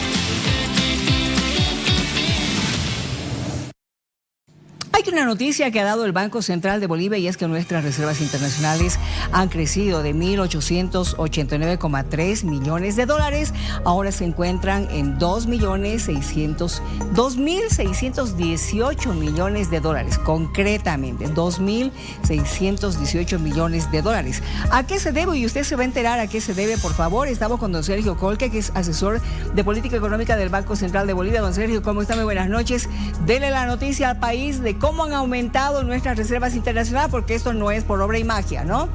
Hay una noticia que ha dado el Banco Central de Bolivia, y es que nuestras reservas internacionales han crecido de 1.889,3 millones de dólares. Ahora se encuentran en 2.618 millones de dólares, concretamente 2.618 millones de dólares. ¿A qué se debe? Y usted se va a enterar a qué se debe, por favor. Estamos con don Sergio Colque, que es asesor de política económica del Banco Central de Bolivia. Don Sergio, ¿cómo está? Muy buenas noches. Dele la noticia al país de cómo han aumentado nuestras reservas internacionales, porque esto no es por obra y magia, ¿no?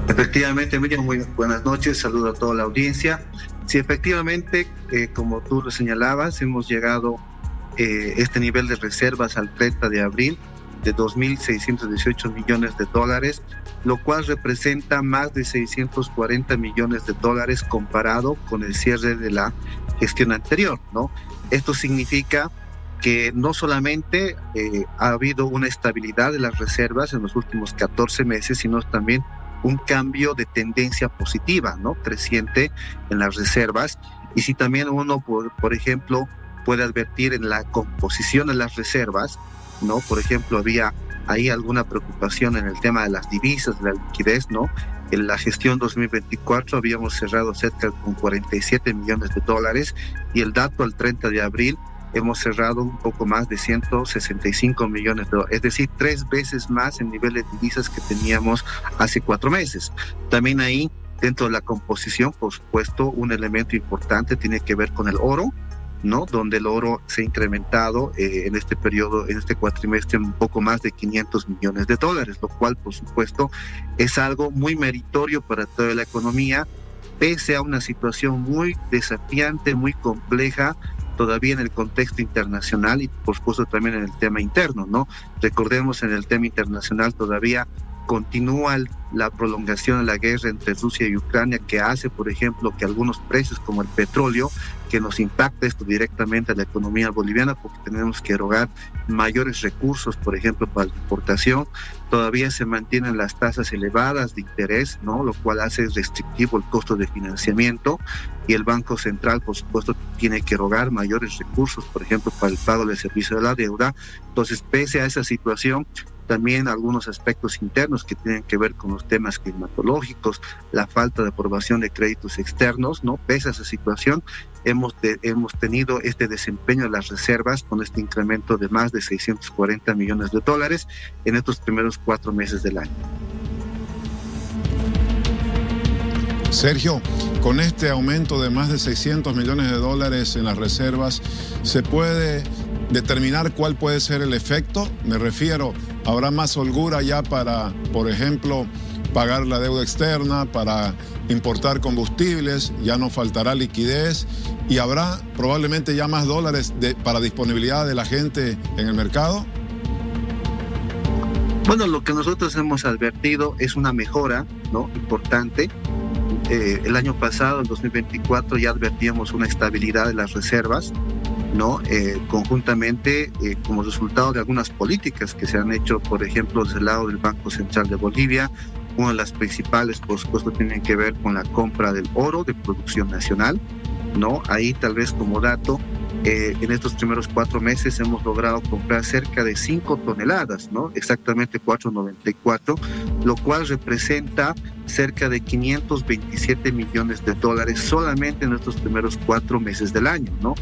Efectivamente, Miriam, muy buenas noches, saludo a toda la audiencia. Sí, efectivamente, como tú lo señalabas, hemos llegado este nivel de reservas al 30 de abril de 2.618 millones de dólares, lo cual representa más de 640 millones de dólares comparado con el cierre de la gestión anterior, ¿no? Esto significa que no solamente ha habido una estabilidad de las reservas en los últimos 14 meses, sino también un cambio de tendencia positiva, ¿no? Creciente en las reservas. Y si también uno, por ejemplo, puede advertir en la composición de las reservas, ¿no? Por ejemplo, había ahí alguna preocupación en el tema de las divisas, de la liquidez, ¿no? En la gestión 2024 habíamos cerrado cerca con 47 millones de dólares, y el dato al 30 de abril hemos cerrado un poco más de 165 millones de dólares, es decir, 3 veces más en nivel de divisas que teníamos hace 4 meses. También ahí, dentro de la composición, por supuesto, un elemento importante tiene que ver con el oro, ¿no? Donde el oro se ha incrementado en este periodo, en este cuatrimestre, un poco más de 500 millones de dólares, lo cual, por supuesto, es algo muy meritorio para toda la economía, pese a una situación muy desafiante, muy compleja, todavía en el contexto internacional y, por supuesto, también en el tema interno, ¿no? Recordemos, en el tema internacional todavía continúa la prolongación de la guerra entre Rusia y Ucrania, que hace, por ejemplo, que algunos precios como el petróleo, que nos impacta esto directamente a la economía boliviana, porque tenemos que erogar mayores recursos, por ejemplo, para la importación. Todavía se mantienen las tasas elevadas de interés, ¿no? Lo cual hace restrictivo el costo de financiamiento, y el Banco Central, por supuesto, tiene que erogar mayores recursos, por ejemplo, para el pago del servicio de la deuda. Entonces, pese a esa situación, también algunos aspectos internos que tienen que ver con los temas climatológicos, la falta de aprobación de créditos externos, ¿no? Pese a esa situación, hemos tenido este desempeño de las reservas con este incremento de más de 640 millones de dólares en estos primeros 4 meses del año. Sergio, con este aumento de más de 600 millones de dólares en las reservas, ¿se puede determinar cuál puede ser el efecto? Me refiero, ¿habrá más holgura ya para, por ejemplo, pagar la deuda externa, para importar combustibles? Ya no faltará liquidez y habrá probablemente ya más dólares para disponibilidad de la gente en el mercado. Bueno, lo que nosotros hemos advertido es una mejora, ¿no?, importante. El año pasado, en 2024, ya advertíamos una estabilidad de las reservas, ¿no? Conjuntamente, como resultado de algunas políticas que se han hecho, por ejemplo, desde el lado del Banco Central de Bolivia. Una de las principales, por supuesto, tienen que ver con la compra del oro de producción nacional, ¿no? Ahí, tal vez como dato, en estos primeros 4 meses hemos logrado comprar cerca de 5 toneladas, ¿no? Exactamente 4.94, lo cual representa cerca de 527 millones de dólares solamente en estos primeros 4 meses del año, ¿no?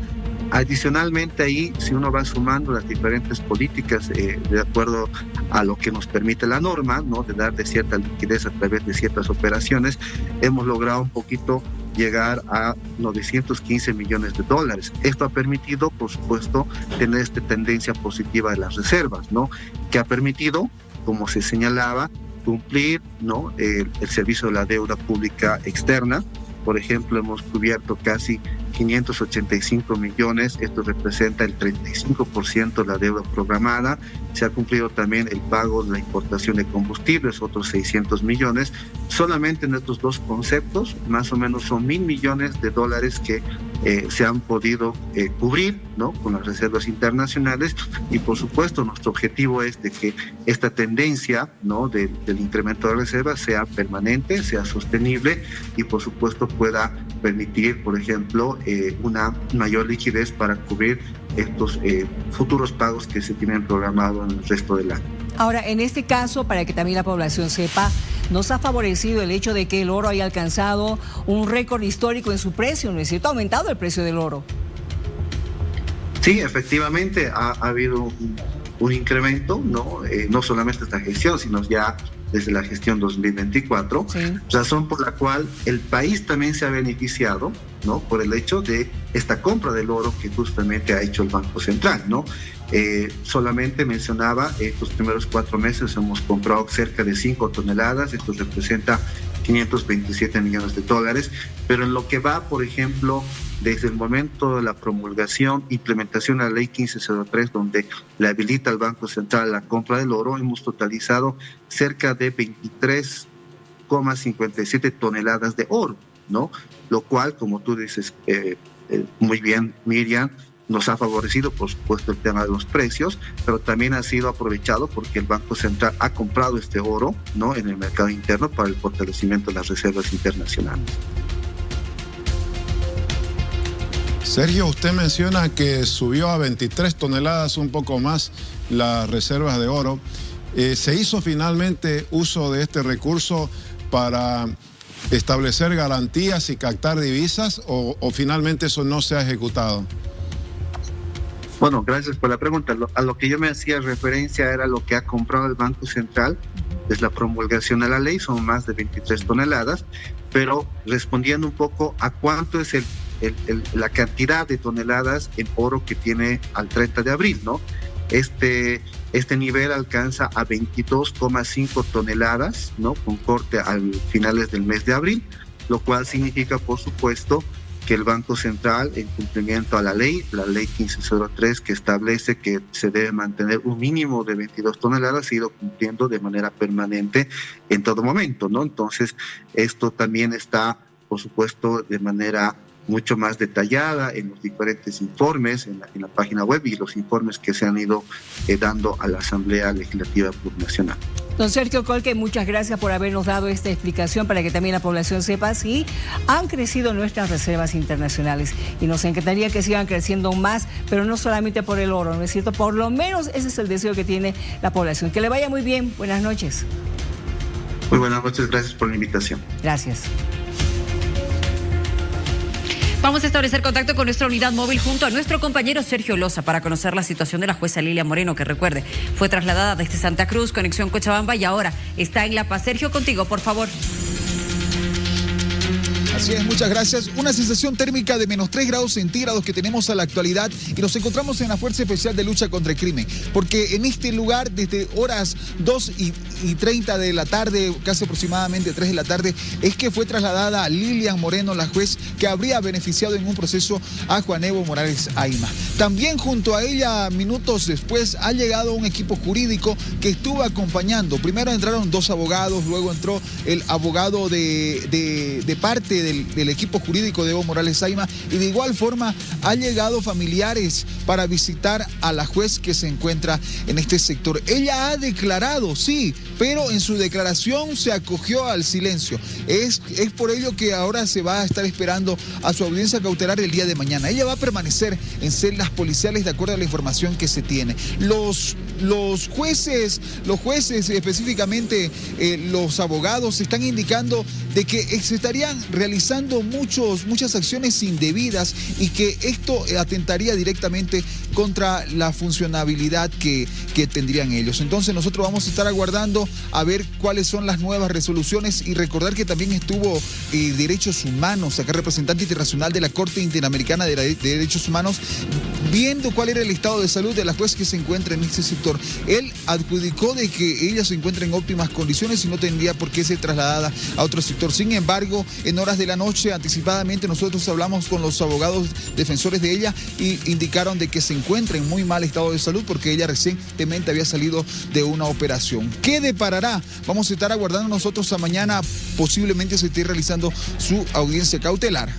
Adicionalmente ahí, si uno va sumando las diferentes políticas de acuerdo a lo que nos permite la norma, ¿no?, de dar de cierta liquidez a través de ciertas operaciones, hemos logrado un poquito llegar a 915 millones de dólares. Esto ha permitido, por supuesto, tener esta tendencia positiva de las reservas, ¿no?, que ha permitido, como se señalaba, cumplir, ¿no?, el servicio de la deuda pública externa. Por ejemplo, hemos cubierto casi 585 millones, esto representa el 35% de la deuda programada. Se ha cumplido también el pago de la importación de combustibles, otros 600 millones. Solamente en estos dos conceptos, más o menos son 1.000 millones de dólares que se han podido cubrir, ¿no?, con las reservas internacionales. Y por supuesto, nuestro objetivo es de que esta tendencia, ¿no?, del incremento de reservas sea permanente, sea sostenible y por supuesto pueda permitir, por ejemplo, una mayor liquidez para cubrir estos futuros pagos que se tienen programado en el resto del año. Ahora, en este caso, para que también la población sepa, nos ha favorecido el hecho de que el oro haya alcanzado un récord histórico en su precio, ¿no es cierto? Ha aumentado el precio del oro. Sí, efectivamente ha habido un incremento, ¿no? No solamente esta gestión, sino ya desde la gestión 2024, sí. Razón por la cual el país también se ha beneficiado, ¿no?, por el hecho de esta compra del oro que justamente ha hecho el Banco Central, ¿no? Solamente mencionaba, estos primeros 4 meses hemos comprado cerca de 5 toneladas, esto representa 527 millones de dólares, pero en lo que va, por ejemplo, desde el momento de la promulgación, implementación de la ley 1503, donde le habilita al Banco Central la compra del oro, hemos totalizado cerca de 23,57 toneladas de oro, ¿no? Lo cual, como tú dices muy bien, Miriam, nos ha favorecido, por supuesto, el tema de los precios, pero también ha sido aprovechado porque el Banco Central ha comprado este oro, ¿no?, en el mercado interno para el fortalecimiento de las reservas internacionales. Sergio, usted menciona que subió a 23 toneladas, un poco más, las reservas de oro. ¿Se hizo finalmente uso de este recurso para establecer garantías y captar divisas o finalmente eso no se ha ejecutado? Bueno, gracias por la pregunta. A lo que yo me hacía referencia era lo que ha comprado el Banco Central, es la promulgación de la ley, son más de 23 toneladas, pero respondiendo un poco a cuánto es la cantidad de toneladas en oro que tiene al 30 de abril, ¿no? Este nivel alcanza a 22,5 toneladas, ¿no? Con corte a finales del mes de abril, lo cual significa, por supuesto, que el Banco Central, en cumplimiento a la ley 1503, que establece que se debe mantener un mínimo de 22 toneladas, ha ido cumpliendo de manera permanente en todo momento, ¿no? Entonces, esto también está, por supuesto, de manera mucho más detallada en los diferentes informes, en la página web y los informes que se han ido dando a la Asamblea Legislativa Plurinacional. Don Sergio Colque, muchas gracias por habernos dado esta explicación para que también la población sepa si han crecido nuestras reservas internacionales. Y nos encantaría que sigan creciendo aún más, pero no solamente por el oro, ¿no es cierto? Por lo menos ese es el deseo que tiene la población. Que le vaya muy bien. Buenas noches. Muy buenas noches, gracias por la invitación. Gracias. Vamos a establecer contacto con nuestra unidad móvil junto a nuestro compañero Sergio Loza para conocer la situación de la jueza Lilian Moreno, que recuerde, fue trasladada desde Santa Cruz, conexión Cochabamba, y ahora está en La Paz. Sergio, contigo, por favor. Así es, muchas gracias. Una sensación térmica de menos 3 grados centígrados que tenemos a la actualidad y nos encontramos en la Fuerza Especial de Lucha contra el Crimen, porque en este lugar desde horas 2:30 de la tarde, casi aproximadamente 3 de la tarde, es que fue trasladada a Lilian Moreno, la juez que habría beneficiado en un proceso a Juan Evo Morales Ayma. También junto a ella, minutos después, ha llegado un equipo jurídico que estuvo acompañando. Primero entraron 2 abogados, luego entró el abogado de parte del equipo jurídico de Evo Morales Ayma, y de igual forma ha llegado familiares para visitar a la juez que se encuentra en este sector. Ella ha declarado, sí, pero en su declaración se acogió al silencio. Es por ello que ahora se va a estar esperando a su audiencia cautelar el día de mañana. Ella va a permanecer en celdas policiales de acuerdo a la información que se tiene. Los jueces específicamente los abogados están indicando de que se estarían realizando muchas acciones indebidas y que esto atentaría directamente contra la funcionabilidad que tendrían ellos. Entonces nosotros vamos a estar aguardando a ver cuáles son las nuevas resoluciones y recordar que también estuvo Derechos Humanos, acá representante internacional de la Corte Interamericana de Derechos Humanos, viendo cuál era el estado de salud de la juez que se encuentra en este sector. Él adjudicó de que ella se encuentra en óptimas condiciones y no tendría por qué ser trasladada a otro sector. Sin embargo, en horas de la noche, anticipadamente, nosotros hablamos con los abogados defensores de ella y indicaron de que se encuentra en muy mal estado de salud porque ella recientemente había salido de una operación. ¿Qué deparará? Vamos a estar aguardando nosotros a mañana, posiblemente se esté realizando su audiencia cautelar.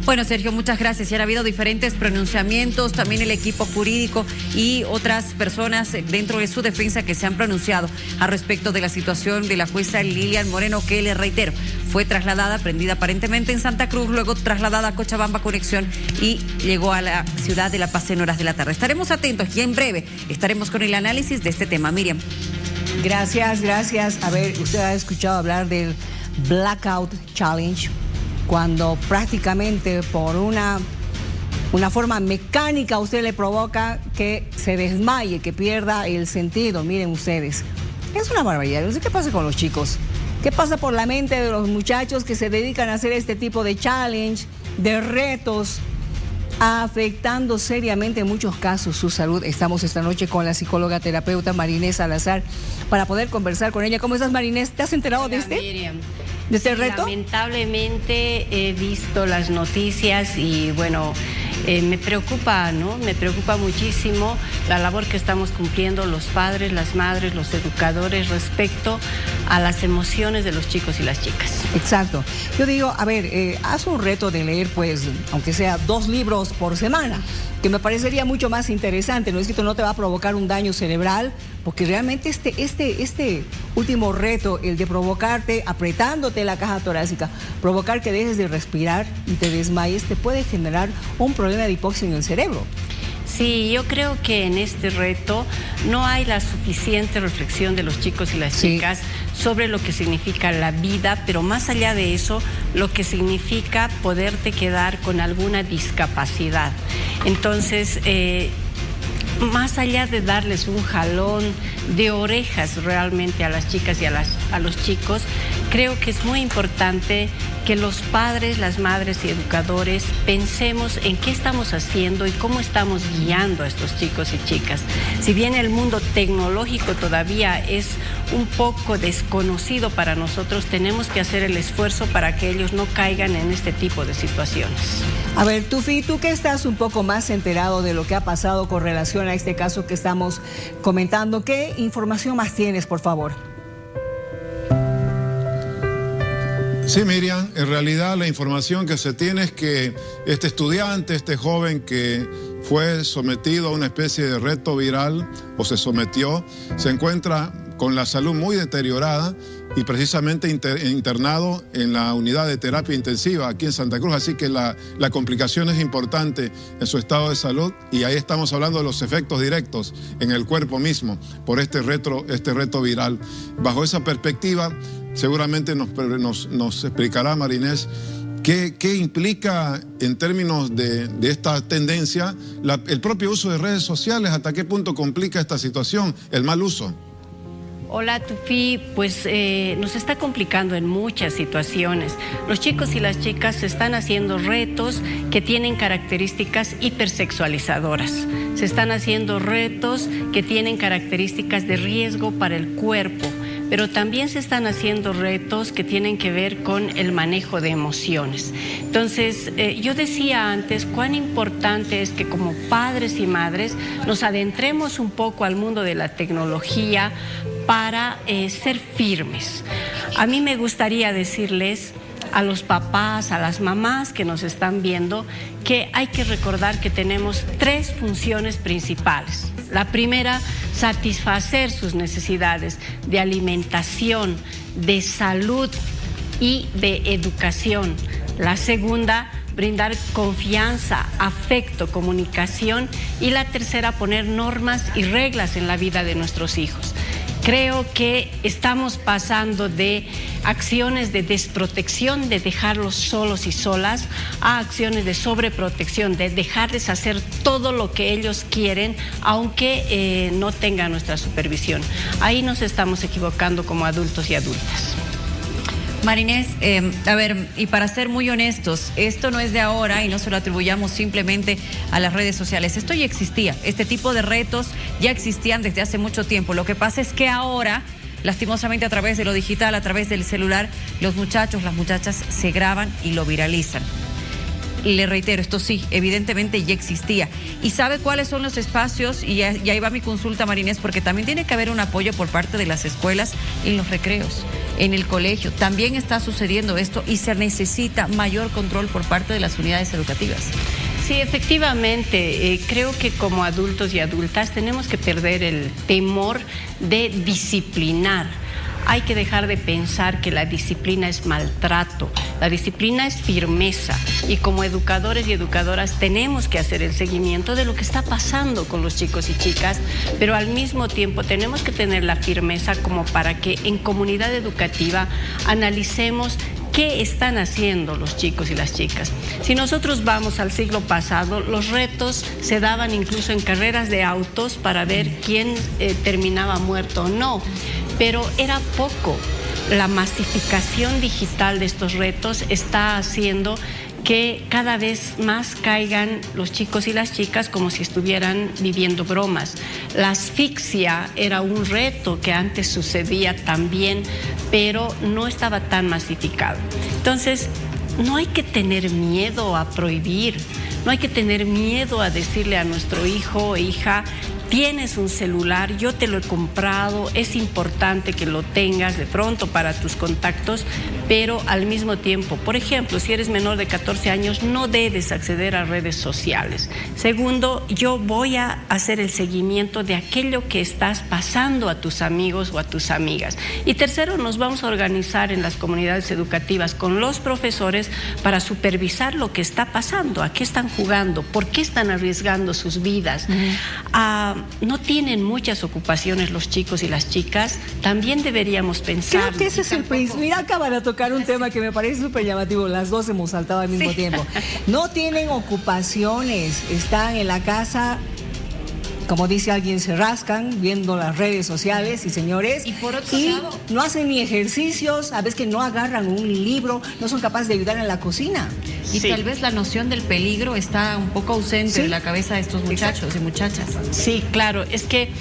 Bueno, Sergio, muchas gracias. Ya han habido diferentes pronunciamientos, también el equipo jurídico y otras personas dentro de su defensa que se han pronunciado al respecto de la situación de la jueza Lilian Moreno, que le reitero, fue trasladada, prendida aparentemente en Santa Cruz, luego trasladada a Cochabamba Conexión y llegó a la ciudad de La Paz en horas de la tarde. Estaremos atentos y en breve estaremos con el análisis de este tema. Miriam. Gracias. A ver, usted ha escuchado hablar del Blackout Challenge, cuando prácticamente por una forma mecánica a usted le provoca que se desmaye, que pierda el sentido. Miren ustedes, es una barbaridad. No sé qué pasa con los chicos, qué pasa por la mente de los muchachos que se dedican a hacer este tipo de challenge, de retos, afectando seriamente en muchos casos su salud. Estamos esta noche con la psicóloga terapeuta Marinés Salazar para poder conversar con ella. ¿Cómo estás, Marinés? ¿Te has enterado de este? Miriam. ¿De este reto? Lamentablemente he visto las noticias y bueno, me preocupa, ¿no? Me preocupa muchísimo la labor que estamos cumpliendo los padres, las madres, los educadores respecto a las emociones de los chicos y las chicas. Exacto. Yo digo, a ver, haz un reto de leer, pues, aunque sea 2 libros por semana, que me parecería mucho más interesante. No es que esto no te va a provocar un daño cerebral, porque realmente este último reto, el de provocarte apretándote la caja torácica, provocar que dejes de respirar y te desmayes, te puede generar un problema de hipoxia en el cerebro. Sí, yo creo que en este reto no hay la suficiente reflexión de los chicos y las chicas sobre lo que significa la vida, pero más allá de eso, lo que significa poderte quedar con alguna discapacidad. Entonces, más allá de darles un jalón de orejas realmente a las chicas y a los chicos, creo que es muy importante que los padres, las madres y educadores pensemos en qué estamos haciendo y cómo estamos guiando a estos chicos y chicas. Si bien el mundo tecnológico todavía es un poco desconocido para nosotros, tenemos que hacer el esfuerzo para que ellos no caigan en este tipo de situaciones. A ver, Tufi, tú que estás un poco más enterado de lo que ha pasado con relación a este caso que estamos comentando, ¿qué información más tienes, por favor? Sí, Miriam, en realidad la información que se tiene es que este estudiante, este joven que fue sometido a una especie de reto viral o se sometió, se encuentra con la salud muy deteriorada y precisamente internado en la unidad de terapia intensiva aquí en Santa Cruz, así que la complicación es importante en su estado de salud y ahí estamos hablando de los efectos directos en el cuerpo mismo por este reto viral. Bajo esa perspectiva, seguramente nos explicará Marinés qué implica en términos de esta tendencia el propio uso de redes sociales, hasta qué punto complica esta situación, el mal uso. Hola, Tufi, pues nos está complicando en muchas situaciones. Los chicos y las chicas se están haciendo retos que tienen características hipersexualizadoras. Se están haciendo retos que tienen características de riesgo para el cuerpo, pero también se están haciendo retos que tienen que ver con el manejo de emociones. Entonces, yo decía antes cuán importante es que como padres y madres nos adentremos un poco al mundo de la tecnología para ser firmes. A mí me gustaría decirles a los papás, a las mamás que nos están viendo, que hay que recordar que tenemos 3 funciones principales. La primera, satisfacer sus necesidades de alimentación, de salud y de educación. La segunda, brindar confianza, afecto, comunicación. Y la tercera, poner normas y reglas en la vida de nuestros hijos. Creo que estamos pasando de acciones de desprotección, de dejarlos solos y solas, a acciones de sobreprotección, de dejarles hacer todo lo que ellos quieren, aunque no tengan nuestra supervisión. Ahí nos estamos equivocando como adultos y adultas. Marinés, a ver, y para ser muy honestos, esto no es de ahora y no se lo atribuyamos simplemente a las redes sociales. Esto ya existía, este tipo de retos ya existían desde hace mucho tiempo. Lo que pasa es que ahora, lastimosamente a través de lo digital, a través del celular, los muchachos, las muchachas se graban y lo viralizan. Y le reitero, esto sí, evidentemente ya existía. ¿Y sabe cuáles son los espacios? Y ahí va mi consulta, Marinés, porque también tiene que haber un apoyo por parte de las escuelas en los recreos, en el colegio. También está sucediendo esto y se necesita mayor control por parte de las unidades educativas. Sí, efectivamente, creo que como adultos y adultas tenemos que perder el temor de disciplinar. Hay que dejar de pensar que la disciplina es maltrato, la disciplina es firmeza y como educadores y educadoras tenemos que hacer el seguimiento de lo que está pasando con los chicos y chicas, pero al mismo tiempo tenemos que tener la firmeza como para que en comunidad educativa analicemos ¿qué están haciendo los chicos y las chicas? Si nosotros vamos al siglo pasado, los retos se daban incluso en carreras de autos para ver quién terminaba muerto o no, pero era poco. La masificación digital de estos retos está haciendo que cada vez más caigan los chicos y las chicas como si estuvieran viviendo bromas. La asfixia era un reto que antes sucedía también, pero no estaba tan masificado. Entonces, no hay que tener miedo a prohibir, no hay que tener miedo a decirle a nuestro hijo o hija, tienes un celular, yo te lo he comprado, es importante que lo tengas de pronto para tus contactos, pero al mismo tiempo, por ejemplo, si eres menor de 14 años, no debes acceder a redes sociales. Segundo, yo voy a hacer el seguimiento de aquello que estás pasando a tus amigos o a tus amigas. Y tercero, nos vamos a organizar en las comunidades educativas con los profesores para supervisar lo que está pasando, a qué están jugando, por qué están arriesgando sus vidas. No tienen muchas ocupaciones los chicos y las chicas, también deberíamos pensar. Creo que ese es el principio. Mira, acaba de tocar un tema que me parece súper llamativo, las dos hemos saltado al mismo tiempo. No tienen ocupaciones, están en la casa como dice alguien, se rascan viendo las redes sociales y señores, y por otro lado, no hacen ni ejercicios, a veces que no agarran un libro, no son capaces de ayudar en la cocina. Y tal vez la noción del peligro está un poco ausente en la cabeza de estos muchachos y muchachas. Sí, claro, es que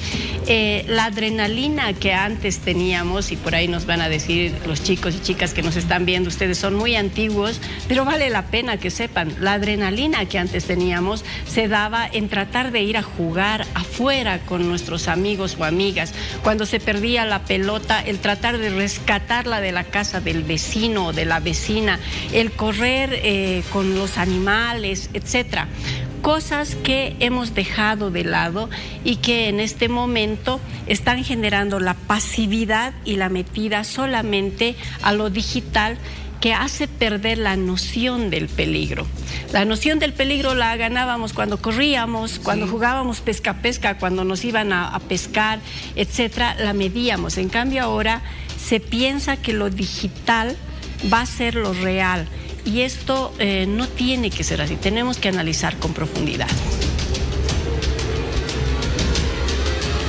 la adrenalina que antes teníamos, y por ahí nos van a decir los chicos y chicas que nos están viendo, ustedes son muy antiguos, pero vale la pena que sepan, la adrenalina que antes teníamos se daba en tratar de ir a jugar afuera con nuestros amigos o amigas. Cuando se perdía la pelota, el tratar de rescatarla de la casa del vecino o de la vecina, el correr con los animales, etcétera. Cosas que hemos dejado de lado y que en este momento están generando la pasividad y la metida solamente a lo digital, que hace perder la noción del peligro. La noción del peligro la ganábamos cuando corríamos, cuando jugábamos pesca-pesca, cuando nos iban a pescar, etcétera, la medíamos. En cambio ahora se piensa que lo digital va a ser lo real. Y esto no tiene que ser así, tenemos que analizar con profundidad.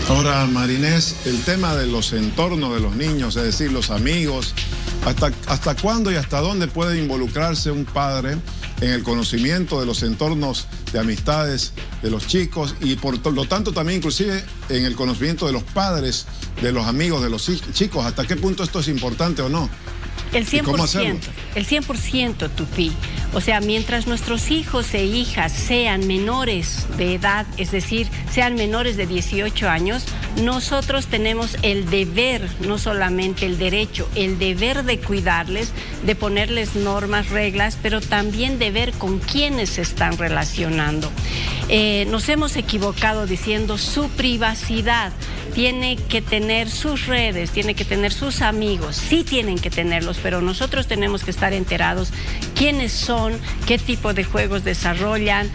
Ahora, Marinés, el tema de los entornos de los niños, es decir, los amigos, ¿hasta cuándo y hasta dónde puede involucrarse un padre en el conocimiento de los entornos de amistades de los chicos y por lo tanto también inclusive en el conocimiento de los padres, de los amigos de los chicos? ¿Hasta qué punto esto es importante o no? El 100%, Tufi. O sea, mientras nuestros hijos e hijas sean menores de edad, es decir, sean menores de 18 años, nosotros tenemos el deber, no solamente el derecho, el deber de cuidarles, de ponerles normas, reglas, pero también de ver con quiénes se están relacionando. Nos hemos equivocado diciendo su privacidad. Tiene que tener sus redes, tiene que tener sus amigos, sí tienen que tenerlos, pero nosotros tenemos que estar enterados quiénes son, qué tipo de juegos desarrollan,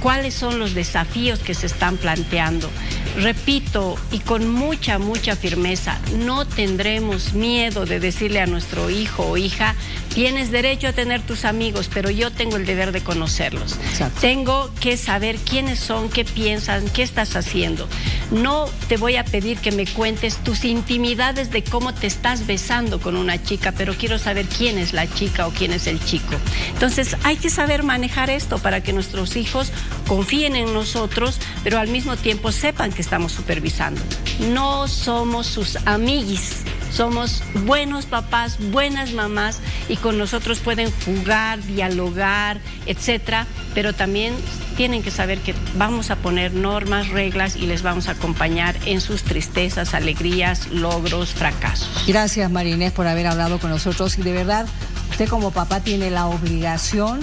cuáles son los desafíos que se están planteando. Repito, y con mucha firmeza, no tendremos miedo de decirle a nuestro hijo o hija, tienes derecho a tener tus amigos, pero yo tengo el deber de conocerlos. Exacto. Tengo que saber quiénes son, qué piensan, qué estás haciendo. No te voy a pedir que me cuentes tus intimidades de cómo te estás besando con una chica, pero quiero saber quién es la chica o quién es el chico. Entonces hay que saber manejar esto para que nuestros hijos confíen en nosotros, pero al mismo tiempo sepan que estamos supervisando. No somos sus amiguis, somos buenos papás, buenas mamás, y con nosotros pueden jugar, dialogar, etcétera, pero también tienen que saber que vamos a poner normas, reglas y les vamos a acompañar en sus tristezas, alegrías, logros, fracasos. Gracias, Marinés, por haber hablado con nosotros, y de verdad, usted como papá tiene la obligación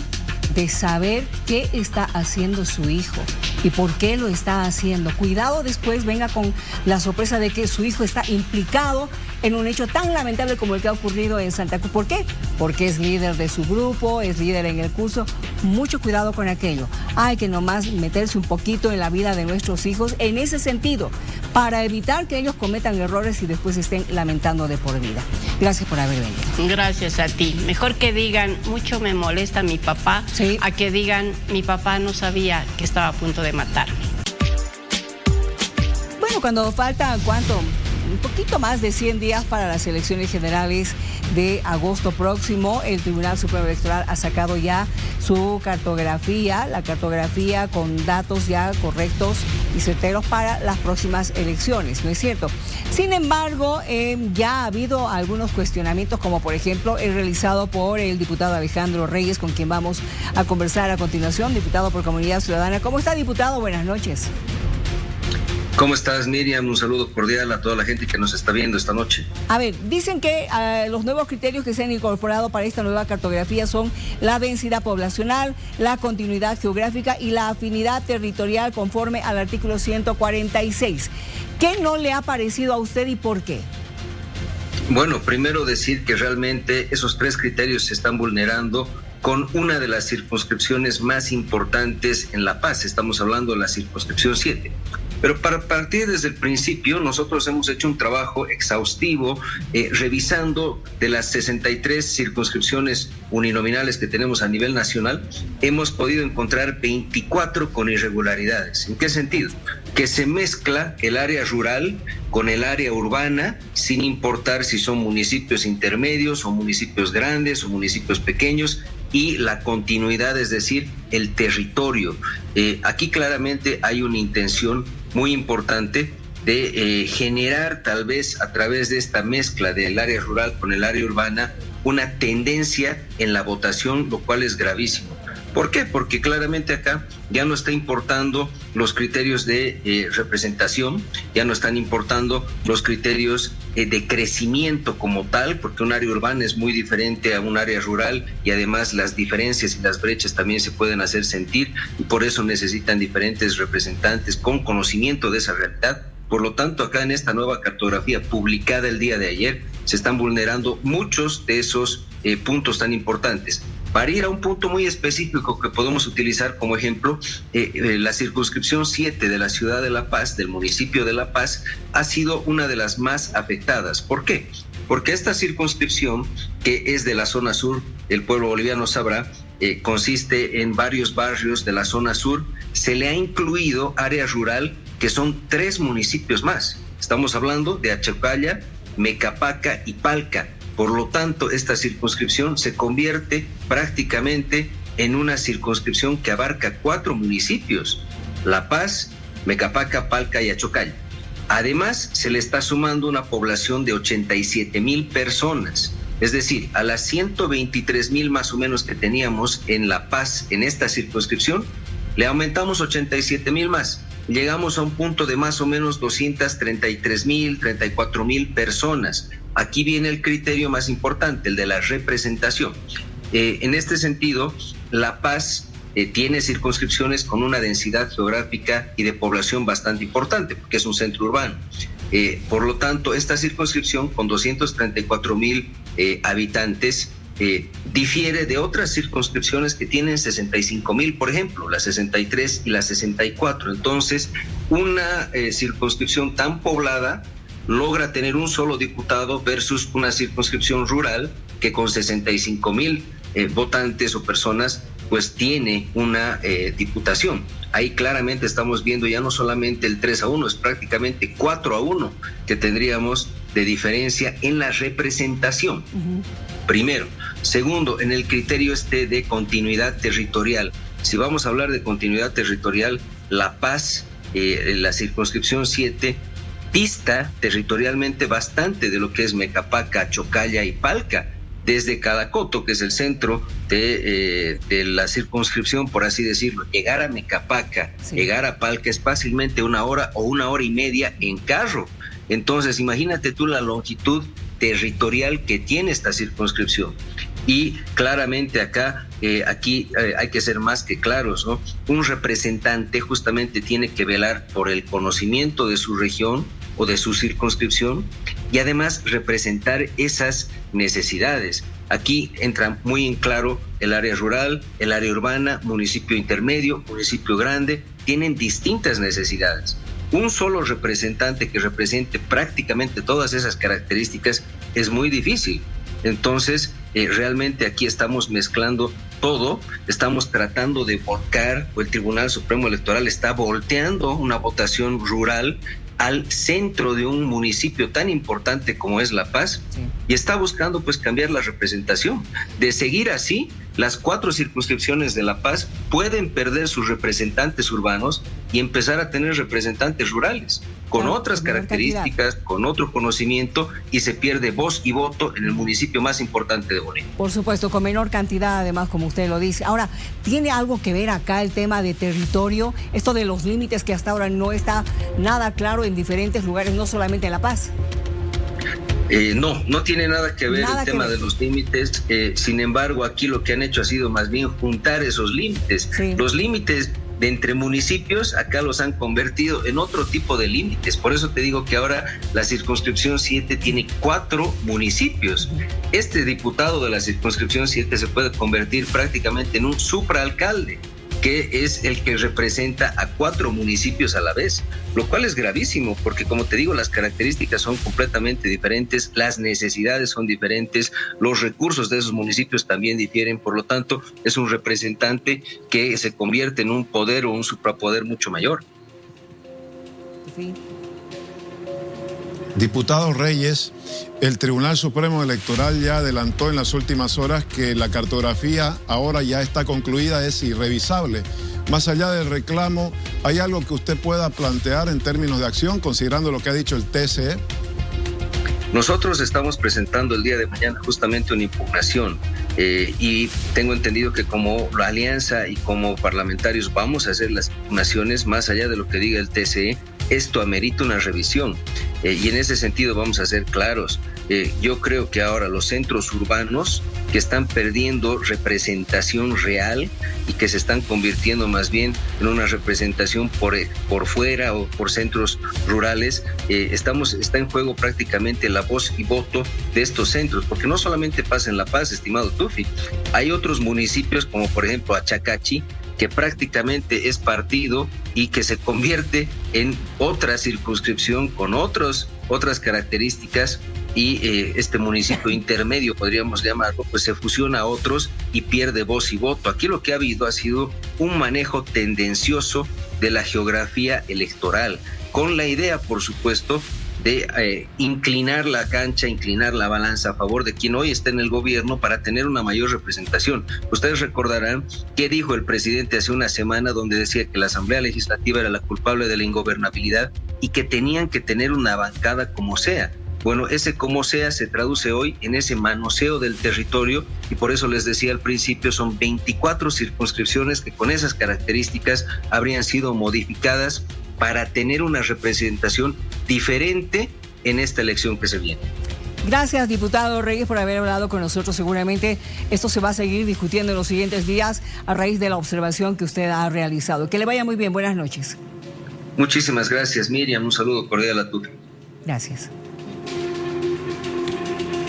de saber qué está haciendo su hijo y por qué lo está haciendo. Cuidado después venga con la sorpresa de que su hijo está implicado en un hecho tan lamentable como el que ha ocurrido en Santa Cruz. ¿Por qué? Porque es líder de su grupo, es líder en el curso. Mucho cuidado con aquello. Hay que nomás meterse un poquito en la vida de nuestros hijos en ese sentido, para evitar que ellos cometan errores y después estén lamentando de por vida. Gracias por haber venido. Gracias a ti. Mejor que digan, mucho me molesta mi papá, sí, a que digan, mi papá no sabía que estaba a punto de matarme. Bueno, cuando falta, ¿cuánto? Un poquito más de 100 días para las elecciones generales de agosto próximo, el Tribunal Supremo Electoral ha sacado ya su cartografía, la cartografía con datos ya correctos y certeros para las próximas elecciones, ¿no es cierto? Sin embargo, ya ha habido algunos cuestionamientos, como por ejemplo el realizado por el diputado Alejandro Reyes, con quien vamos a conversar a continuación, diputado por Comunidad Ciudadana. ¿Cómo está, diputado? Buenas noches. ¿Cómo estás, Miriam? Un saludo cordial a toda la gente que nos está viendo esta noche. A ver, dicen que los nuevos criterios que se han incorporado para esta nueva cartografía son la densidad poblacional, la continuidad geográfica y la afinidad territorial conforme al artículo 146. ¿Qué no le ha parecido a usted y por qué? Bueno, primero decir que realmente esos tres criterios se están vulnerando con una de las circunscripciones más importantes en La Paz. Estamos hablando de la circunscripción 7. Pero para partir desde el principio, nosotros hemos hecho un trabajo exhaustivo revisando de las 63 circunscripciones uninominales que tenemos a nivel nacional, hemos podido encontrar 24 con irregularidades. ¿En qué sentido? Que se mezcla el área rural con el área urbana, sin importar si son municipios intermedios o municipios grandes o municipios pequeños, y la continuidad, es decir, el territorio. Aquí claramente hay una intención muy importante de generar, tal vez a través de esta mezcla del área rural con el área urbana, una tendencia en la votación, lo cual es gravísimo. ¿Por qué? Porque claramente acá ya no está importando los criterios de representación, ya no están importando los criterios de crecimiento como tal, porque un área urbana es muy diferente a un área rural y además las diferencias y las brechas también se pueden hacer sentir y por eso necesitan diferentes representantes con conocimiento de esa realidad. Por lo tanto, acá en esta nueva cartografía publicada el día de ayer, se están vulnerando muchos de esos puntos tan importantes. Para ir a un punto muy específico que podemos utilizar como ejemplo, la circunscripción 7 de la ciudad de La Paz, del municipio de La Paz, ha sido una de las más afectadas. ¿Por qué? Porque esta circunscripción, que es de la zona sur, el pueblo boliviano sabrá, consiste en varios barrios de la zona sur, se le ha incluido área rural, que son 3 municipios más. Estamos hablando de Achocalla, Mecapaca y Palca. Por lo tanto, esta circunscripción se convierte prácticamente en una circunscripción que abarca 4 municipios: La Paz, Mecapaca, Palca y Achocalla. Además, se le está sumando una población de 87,000 personas. Es decir, a las 123,000 más o menos que teníamos en La Paz, en esta circunscripción, le aumentamos 87,000 más. Llegamos a un punto de más o menos 233,000, 34,000 personas. Aquí viene el criterio más importante, el de la representación. En este sentido, La Paz tiene circunscripciones con una densidad geográfica y de población bastante importante, porque es un centro urbano. Por lo tanto, esta circunscripción con 234,000 habitantes difiere de otras circunscripciones que tienen 65,000, por ejemplo, la 63 y la 64. Entonces, una circunscripción tan poblada logra tener un solo diputado versus una circunscripción rural que con 65,000 votantes o personas pues tiene una diputación. Ahí claramente estamos viendo ya no solamente el 3-1, es prácticamente 4-1 que tendríamos de diferencia en la representación. Primero. Segundo, en el criterio de continuidad territorial. Si vamos a hablar de continuidad territorial, La Paz, la circunscripción 7, dista territorialmente bastante de lo que es Mecapaca, Achocalla y Palca. Desde Cadacoto, que es el centro de la circunscripción, por así decirlo, llegar a Mecapaca, llegar a Palca es fácilmente 1 hora o 1 hora y media en carro. Entonces, imagínate tú la longitud territorial que tiene esta circunscripción. Y claramente aquí hay que ser más que claros, ¿no? Un representante justamente tiene que velar por el conocimiento de su región o de su circunscripción y además representar esas necesidades. Aquí entra muy en claro el área rural, el área urbana, municipio intermedio, municipio grande, tienen distintas necesidades. Un solo representante que represente prácticamente todas esas características es muy difícil. Entonces, realmente aquí estamos mezclando todo, estamos tratando de volcar, o el Tribunal Supremo Electoral está volteando una votación rural al centro de un municipio tan importante como es La Paz, y está buscando pues cambiar la representación. De seguir así, las 4 circunscripciones de La Paz pueden perder sus representantes urbanos y empezar a tener representantes rurales, con otras características, con otro conocimiento, y se pierde voz y voto en el municipio más importante de Bolivia. Por supuesto, con menor cantidad, además, como usted lo dice. Ahora, ¿tiene algo que ver acá el tema de territorio? Esto de los límites que hasta ahora no está nada claro en diferentes lugares, no solamente en La Paz. No tiene nada que ver el tema de los límites. Sin embargo, aquí lo que han hecho ha sido más bien juntar esos límites. Los límites de entre municipios acá los han convertido en otro tipo de límites. Por eso te digo que ahora la circunscripción 7 tiene 4 municipios. Este diputado de la circunscripción 7 se puede convertir prácticamente en un supraalcalde. que es el que representa a 4 municipios a la vez, lo cual es gravísimo porque, como te digo, las características son completamente diferentes, las necesidades son diferentes, los recursos de esos municipios también difieren, por lo tanto es un representante que se convierte en un poder o un suprapoder mucho mayor. Sí. Diputado Reyes, el Tribunal Supremo Electoral ya adelantó en las últimas horas que la cartografía ahora ya está concluida, es irrevisable. Más allá del reclamo, ¿hay algo que usted pueda plantear en términos de acción, considerando lo que ha dicho el TSE? Nosotros estamos presentando el día de mañana justamente una impugnación y tengo entendido que como la alianza y como parlamentarios vamos a hacer las impugnaciones más allá de lo que diga el TSE. Esto amerita una revisión y en ese sentido vamos a ser claros. Yo creo que ahora los centros urbanos que están perdiendo representación real y que se están convirtiendo más bien en una representación por fuera o por centros rurales, está en juego prácticamente la voz y voto de estos centros, porque no solamente pasa en La Paz, estimado Tufi, hay otros municipios como por ejemplo Achacachi, que prácticamente es partido y que se convierte en otra circunscripción con otras características y este municipio intermedio, podríamos llamarlo, pues se fusiona a otros y pierde voz y voto. Aquí lo que ha habido ha sido un manejo tendencioso de la geografía electoral, con la idea, por supuesto, de inclinar la cancha, inclinar la balanza a favor de quien hoy está en el gobierno para tener una mayor representación. Ustedes recordarán qué dijo el presidente hace una semana, donde decía que la Asamblea Legislativa era la culpable de la ingobernabilidad y que tenían que tener una bancada como sea. Bueno, ese como sea se traduce hoy en ese manoseo del territorio y por eso les decía al principio, son 24 circunscripciones que con esas características habrían sido modificadas para tener una representación diferente en esta elección que se viene. Gracias, diputado Reyes, por haber hablado con nosotros. Seguramente esto se va a seguir discutiendo en los siguientes días a raíz de la observación que usted ha realizado. Que le vaya muy bien. Buenas noches. Muchísimas gracias, Miriam. Un saludo cordial a todos. Gracias.